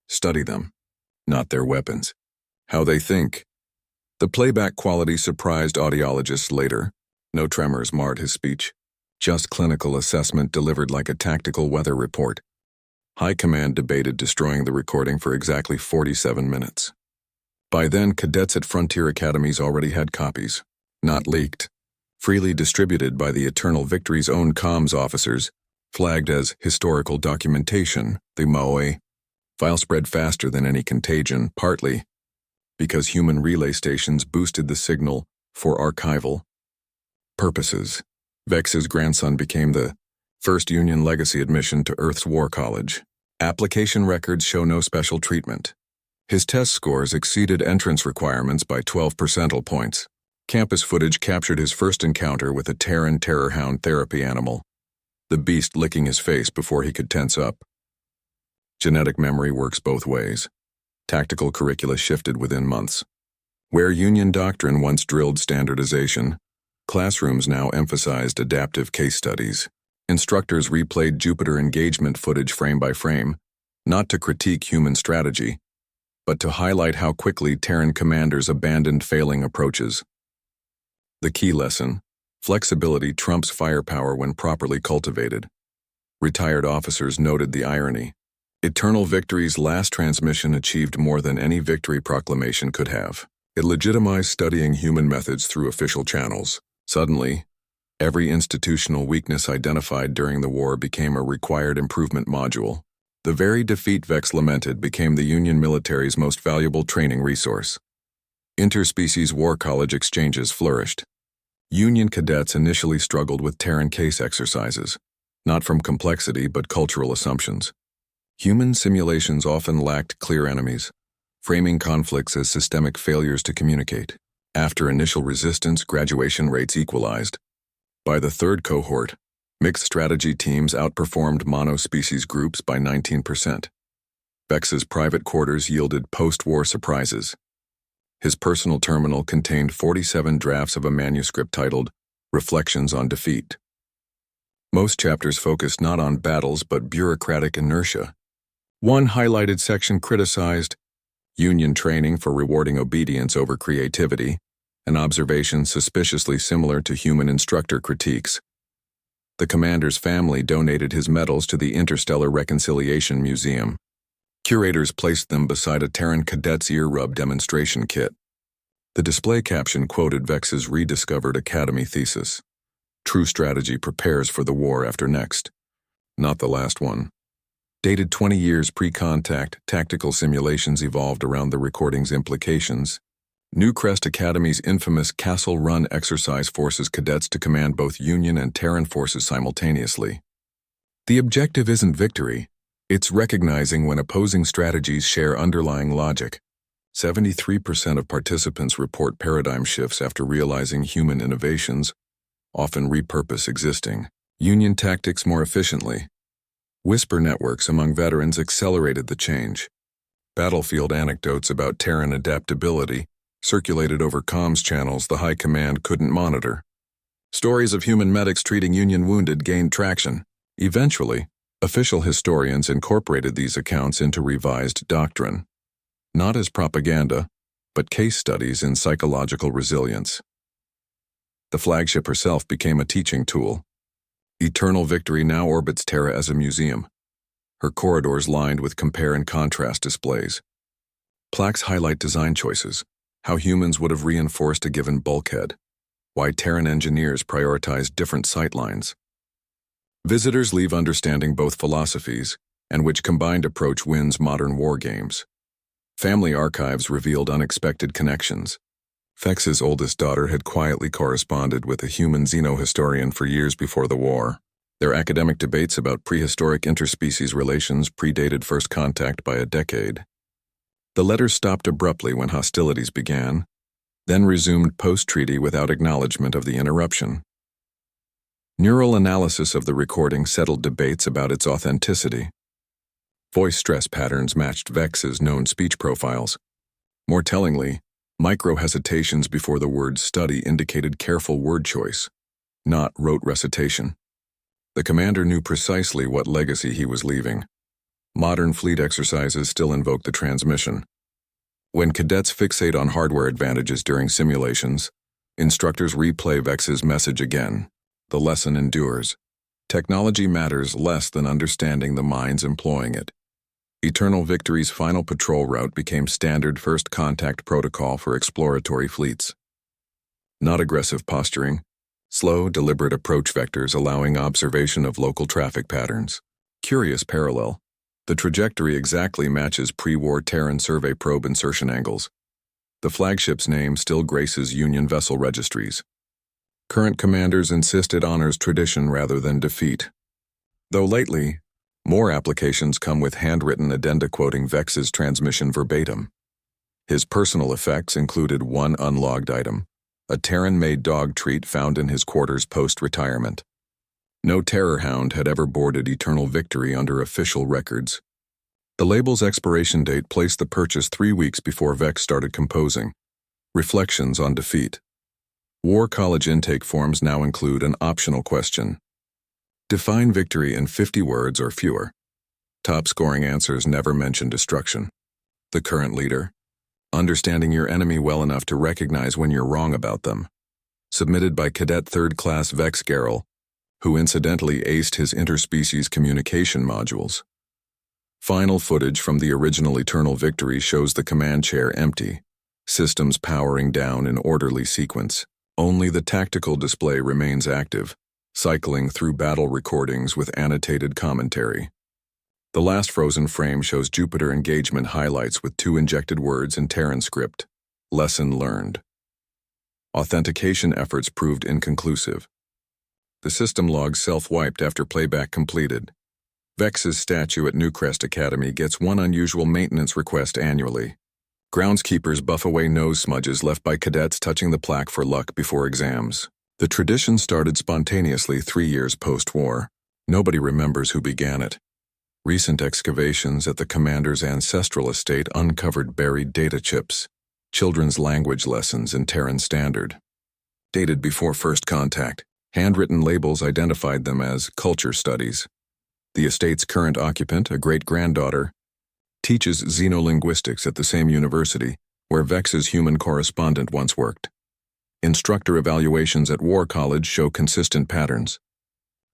Study them, not their weapons. How they think. The playback quality surprised audiologists later. No tremors marred his speech. Just clinical assessment delivered like a tactical weather report. High Command debated destroying the recording for exactly 47 minutes. By then, cadets at frontier academies already had copies, not leaked, freely distributed by the Eternal Victory's own comms officers, flagged as historical documentation. The MOE file spread faster than any contagion, partly because human relay stations boosted the signal for archival purposes. Vex's grandson became the first Union legacy admission to Earth's War College. Application records show no special treatment. His test scores exceeded entrance requirements by 12 percentile points. Campus footage captured his first encounter with a Terran Terror-Hound therapy animal, the beast licking his face before he could tense up. Genetic memory works both ways. Tactical curricula shifted within months. Where Union doctrine once drilled standardization, classrooms now emphasized adaptive case studies. Instructors replayed Jupiter engagement footage frame by frame, not to critique human strategy, but to highlight how quickly Terran commanders abandoned failing approaches. The key lesson: flexibility trumps firepower when properly cultivated. Retired officers noted the irony. Eternal Victory's last transmission achieved more than any victory proclamation could have. It legitimized studying human methods through official channels. Suddenly, every institutional weakness identified during the war became a required improvement module. The very defeat Vex lamented became the Union military's most valuable training resource. Interspecies war college exchanges flourished. Union cadets initially struggled with Terran case exercises, not from complexity but cultural assumptions. Human simulations often lacked clear enemies, framing conflicts as systemic failures to communicate. After initial resistance, graduation rates equalized. By the third cohort, mixed strategy teams outperformed mono-species groups by 19%. Vex's private quarters yielded post-war surprises. His personal terminal contained 47 drafts of a manuscript titled Reflections on Defeat. Most chapters focused not on battles but bureaucratic inertia. One highlighted section criticized Union training for rewarding obedience over creativity, an observation suspiciously similar to human instructor critiques. The commander's family donated his medals to the Interstellar Reconciliation Museum. Curators placed them beside a Terran cadet's ear rub demonstration kit. The display caption quoted Vex's rediscovered Academy thesis. True strategy prepares for the war after next, not the last one. Dated 20 years pre-contact, tactical simulations evolved around the recording's implications. Newcrest Academy's infamous Castle Run exercise forces cadets to command both Union and Terran forces simultaneously. The objective isn't victory, it's recognizing when opposing strategies share underlying logic. 73% of participants report paradigm shifts after realizing human innovations often repurpose existing Union tactics more efficiently. Whisper networks among veterans accelerated the change. Battlefield anecdotes about Terran adaptability circulated over comms channels the High Command couldn't monitor. Stories of human medics treating Union wounded gained traction. Eventually, official historians incorporated these accounts into revised doctrine, not as propaganda, but case studies in psychological resilience. The flagship herself became a teaching tool. Eternal Victory now orbits Terra as a museum, her corridors lined with compare and contrast displays. Plaques highlight design choices, how humans would have reinforced a given bulkhead, why Terran engineers prioritized different sightlines. Visitors leave understanding both philosophies, and which combined approach wins modern war games. Family archives revealed unexpected connections. Vex's oldest daughter had quietly corresponded with a human xenohistorian for years before the war. Their academic debates about prehistoric interspecies relations predated first contact by a decade. The letters stopped abruptly when hostilities began, then resumed post-treaty without acknowledgement of the interruption. Neural analysis of the recording settled debates about its authenticity. Voice stress patterns matched Vex's known speech profiles. More tellingly, micro-hesitations before the word study indicated careful word choice, not rote recitation. The commander knew precisely what legacy he was leaving. Modern fleet exercises still invoke the transmission. When cadets fixate on hardware advantages during simulations, instructors replay Vex's message again. The lesson endures. Technology matters less than understanding the minds employing it. Eternal Victory's final patrol route became standard first contact protocol for exploratory fleets. Not aggressive posturing, slow, deliberate approach vectors allowing observation of local traffic patterns. Curious parallel. The trajectory exactly matches pre-war Terran survey probe insertion angles. The flagship's name still graces Union vessel registries. Current commanders insist it honors tradition rather than defeat. Though lately, more applications come with handwritten addenda quoting Vex's transmission verbatim. His personal effects included one unlogged item, a Terran-made dog treat found in his quarters post-retirement. No Terror-Hound had ever boarded Eternal Victory under official records. The label's expiration date placed the purchase 3 weeks before Vex started composing. Reflections on defeat. War College intake forms now include an optional question. Define victory in 50 words or fewer. Top-scoring answers never mention destruction. The current leader. Understanding your enemy well enough to recognize when you're wrong about them. Submitted by Cadet 3rd Class Vex Garrel, who incidentally aced his interspecies communication modules. Final footage from the original Eternal Victory shows the command chair empty, systems powering down in orderly sequence. Only the tactical display remains active, cycling through battle recordings with annotated commentary. The last frozen frame shows Jupiter engagement highlights with 2 injected words in Terran script. Lesson learned. Authentication efforts proved inconclusive. The system log self-wiped after playback completed. Vex's statue at Newcrest Academy gets one unusual maintenance request annually. Groundskeepers buff away nose smudges left by cadets touching the plaque for luck before exams. The tradition started spontaneously 3 years post-war. Nobody remembers who began it. Recent excavations at the commander's ancestral estate uncovered buried data chips, children's language lessons in Terran Standard. Dated before first contact, handwritten labels identified them as culture studies. The estate's current occupant, a great-granddaughter, teaches xenolinguistics at the same university where Vex's human correspondent once worked. Instructor evaluations at War College show consistent patterns.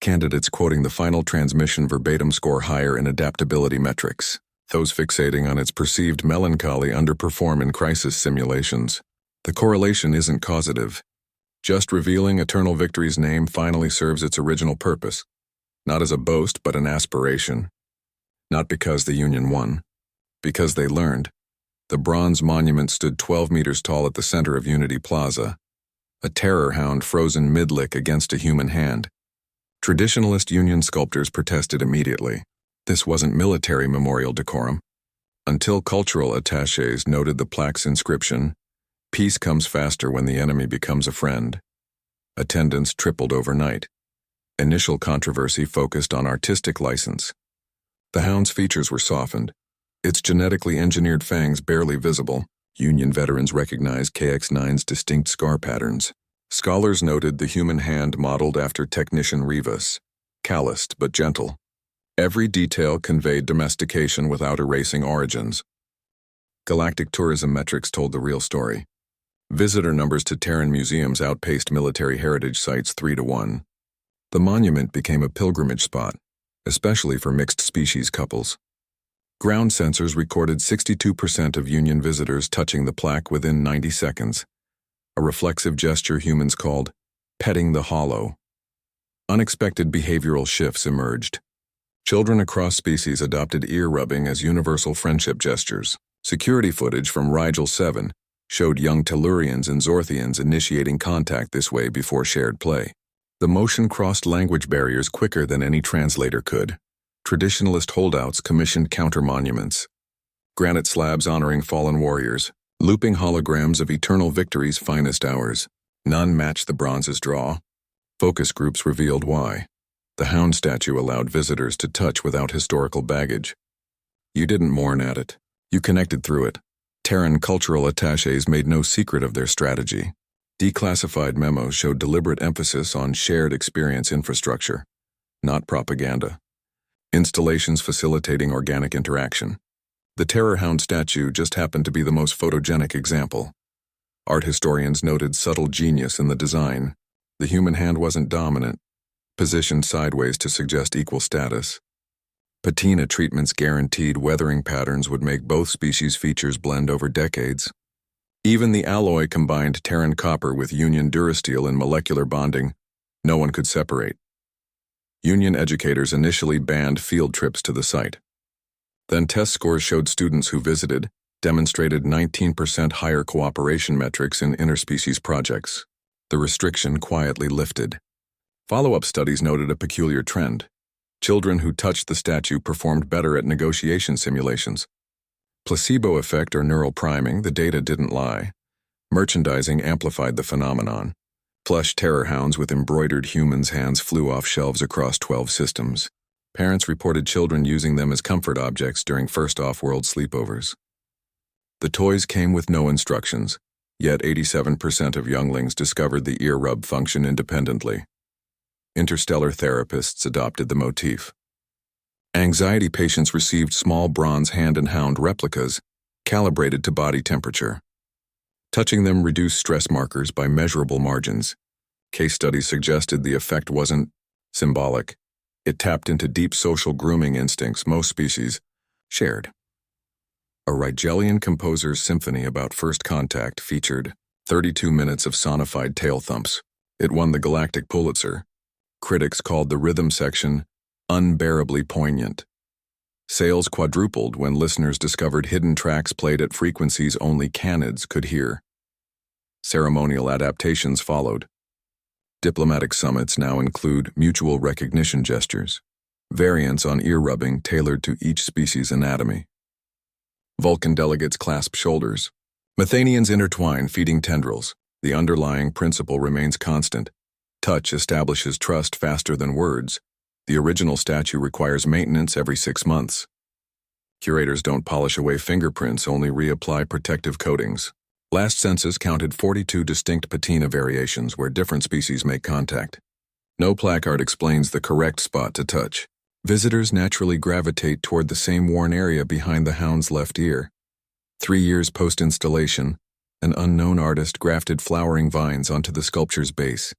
Candidates quoting the final transmission verbatim score higher in adaptability metrics. Those fixating on its perceived melancholy underperform in crisis simulations. The correlation isn't causative. Just revealing Eternal Victory's name finally serves its original purpose. Not as a boast, but an aspiration. Not because the Union won. Because they learned. The bronze monument stood 12 meters tall at the center of Unity Plaza. A Terror-Hound frozen mid-lick against a human hand. Traditionalist Union sculptors protested immediately. This wasn't military memorial decorum. Until cultural attachés noted the plaque's inscription, "Peace comes faster when the enemy becomes a friend." Attendance tripled overnight. Initial controversy focused on artistic license. The Hound's features were softened. Its genetically engineered fangs barely visible. Union veterans recognized KX-9's distinct scar patterns. Scholars noted the human hand modeled after technician Rivas, calloused but gentle. Every detail conveyed domestication without erasing origins. Galactic tourism metrics told the real story. Visitor numbers to Terran museums outpaced military heritage sites 3-1. The monument became a pilgrimage spot, especially for mixed-species couples. Ground sensors recorded 62% of Union visitors touching the plaque within 90 seconds, a reflexive gesture humans called petting the hollow. Unexpected behavioral shifts emerged. Children across species adopted ear rubbing as universal friendship gestures. Security footage from Rigel 7 showed young Tellurians and Zorthians initiating contact this way before shared play. The motion crossed language barriers quicker than any translator could. Traditionalist holdouts commissioned counter-monuments. Granite slabs honoring fallen warriors, looping holograms of eternal victory's finest hours. None matched the bronze's draw. Focus groups revealed why. The Hound statue allowed visitors to touch without historical baggage. You didn't mourn at it. You connected through it. Terran cultural attachés made no secret of their strategy. Declassified memos showed deliberate emphasis on shared experience infrastructure, not propaganda. Installations facilitating organic interaction. The Terror-Hound statue just happened to be the most photogenic example. Art historians noted subtle genius in the design. The human hand wasn't dominant, positioned sideways to suggest equal status. Patina treatments guaranteed weathering patterns would make both species' features blend over decades. Even the alloy combined Terran copper with Union durasteel in molecular bonding. No one could separate. Union educators initially banned field trips to the site. Then test scores showed students who visited demonstrated 19% higher cooperation metrics in interspecies projects. The restriction quietly lifted. Follow-up studies noted a peculiar trend. Children who touched the statue performed better at negotiation simulations. Placebo effect or neural priming, the data didn't lie. Merchandising amplified the phenomenon. Plush Terror-Hounds with embroidered humans' hands flew off shelves across 12 systems. Parents reported children using them as comfort objects during first off-world sleepovers. The toys came with no instructions, yet 87% of younglings discovered the ear rub function independently. Interstellar therapists adopted the motif. Anxiety patients received small bronze hand and hound replicas, calibrated to body temperature. Touching them reduced stress markers by measurable margins. Case studies suggested the effect wasn't symbolic. It tapped into deep social grooming instincts most species shared. A Rigelian composer's symphony about first contact featured 32 minutes of sonified tail thumps. It won the Galactic Pulitzer. Critics called the rhythm section unbearably poignant. Sales quadrupled when listeners discovered hidden tracks played at frequencies only canids could hear. Ceremonial adaptations followed. Diplomatic summits now include mutual recognition gestures, variants on ear rubbing tailored to each species' anatomy. Vulcan delegates clasp shoulders. Methanians intertwine, feeding tendrils. The underlying principle remains constant. Touch establishes trust faster than words. The original statue requires maintenance every 6 months. Curators don't polish away fingerprints, only reapply protective coatings. Last census counted 42 distinct patina variations where different species make contact. No placard explains the correct spot to touch. Visitors naturally gravitate toward the same worn area behind the hound's left ear. 3 years post-installation, an unknown artist grafted flowering vines onto the sculpture's base.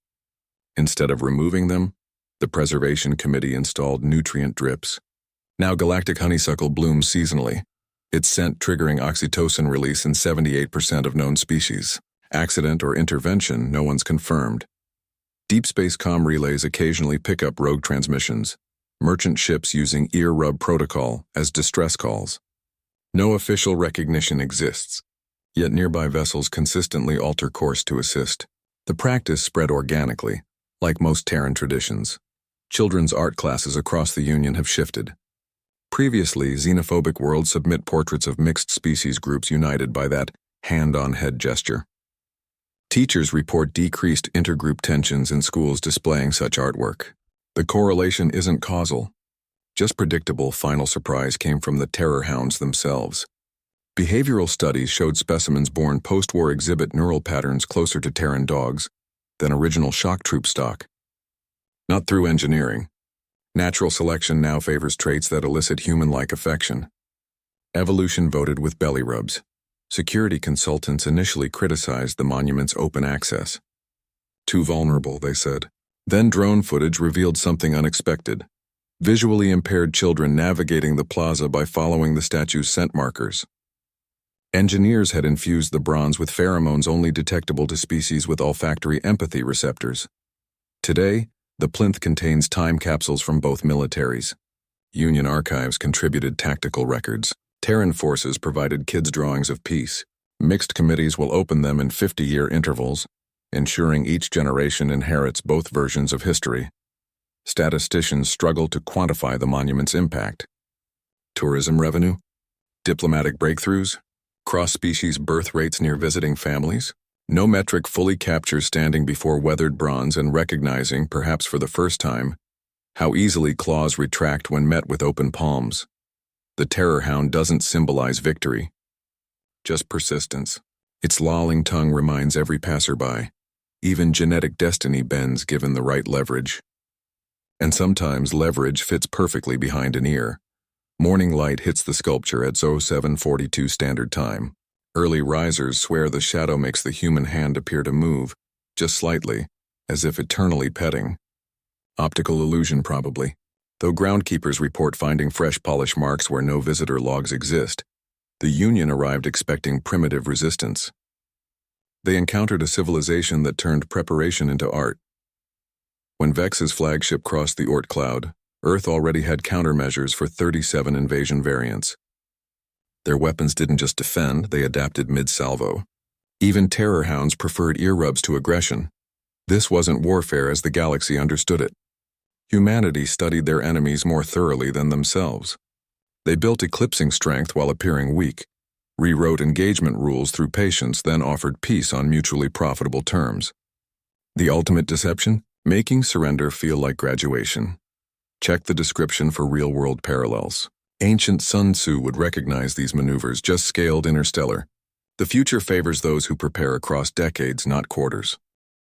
Instead of removing them, the Preservation Committee installed nutrient drips. Now galactic honeysuckle blooms seasonally, its scent triggering oxytocin release in 78% of known species. Accident or intervention, no one's confirmed. Deep space comm relays occasionally pick up rogue transmissions. Merchant ships using ear rub protocol as distress calls. No official recognition exists, yet nearby vessels consistently alter course to assist. The practice spread organically, like most Terran traditions. Children's art classes across the Union have shifted. Previously, xenophobic worlds submit portraits of mixed species groups united by that hand-on-head gesture. Teachers report decreased intergroup tensions in schools displaying such artwork. The correlation isn't causal. Just predictable final surprise came from the Terror-Hounds themselves. Behavioral studies showed specimens born post-war exhibit neural patterns closer to Terran dogs than original shock troop stock. Not through engineering. Natural selection now favors traits that elicit human-like affection. Evolution voted with belly rubs. Security consultants initially criticized the monument's open access. Too vulnerable, they said. Then drone footage revealed something unexpected. Visually impaired children navigating the plaza by following the statue's scent markers. Engineers had infused the bronze with pheromones only detectable to species with olfactory empathy receptors. Today, The plinth contains time capsules from both militaries. Union archives contributed tactical records. Terran forces provided kids' drawings of peace. Mixed committees will open them in 50-year intervals, ensuring each generation inherits both versions of history. Statisticians struggle to quantify the monument's impact. Tourism revenue? Diplomatic breakthroughs? Cross-species birth rates near visiting families? No metric fully captures standing before weathered bronze and recognizing, perhaps for the first time, how easily claws retract when met with open palms. The Terror-Hound doesn't symbolize victory, just persistence. Its lolling tongue reminds every passerby. Even genetic destiny bends given the right leverage. And sometimes leverage fits perfectly behind an ear. Morning light hits the sculpture at 0742 Standard Time. Early risers swear the shadow makes the human hand appear to move, just slightly, as if eternally petting. Optical illusion probably, though groundkeepers report finding fresh polish marks where no visitor logs exist. The Union arrived expecting primitive resistance. They encountered a civilization that turned preparation into art. When Vex's flagship crossed the Oort cloud, Earth already had countermeasures for 37 invasion variants. Their weapons didn't just defend, they adapted mid-salvo. Even Terror-Hounds preferred ear rubs to aggression. This wasn't warfare as the galaxy understood it. Humanity studied their enemies more thoroughly than themselves. They built eclipsing strength while appearing weak, rewrote engagement rules through patience, then offered peace on mutually profitable terms. The ultimate deception? Making surrender feel like graduation. Check the description for real-world parallels. Ancient Sun Tzu would recognize these maneuvers, just scaled interstellar. The future favors those who prepare across decades, not quarters.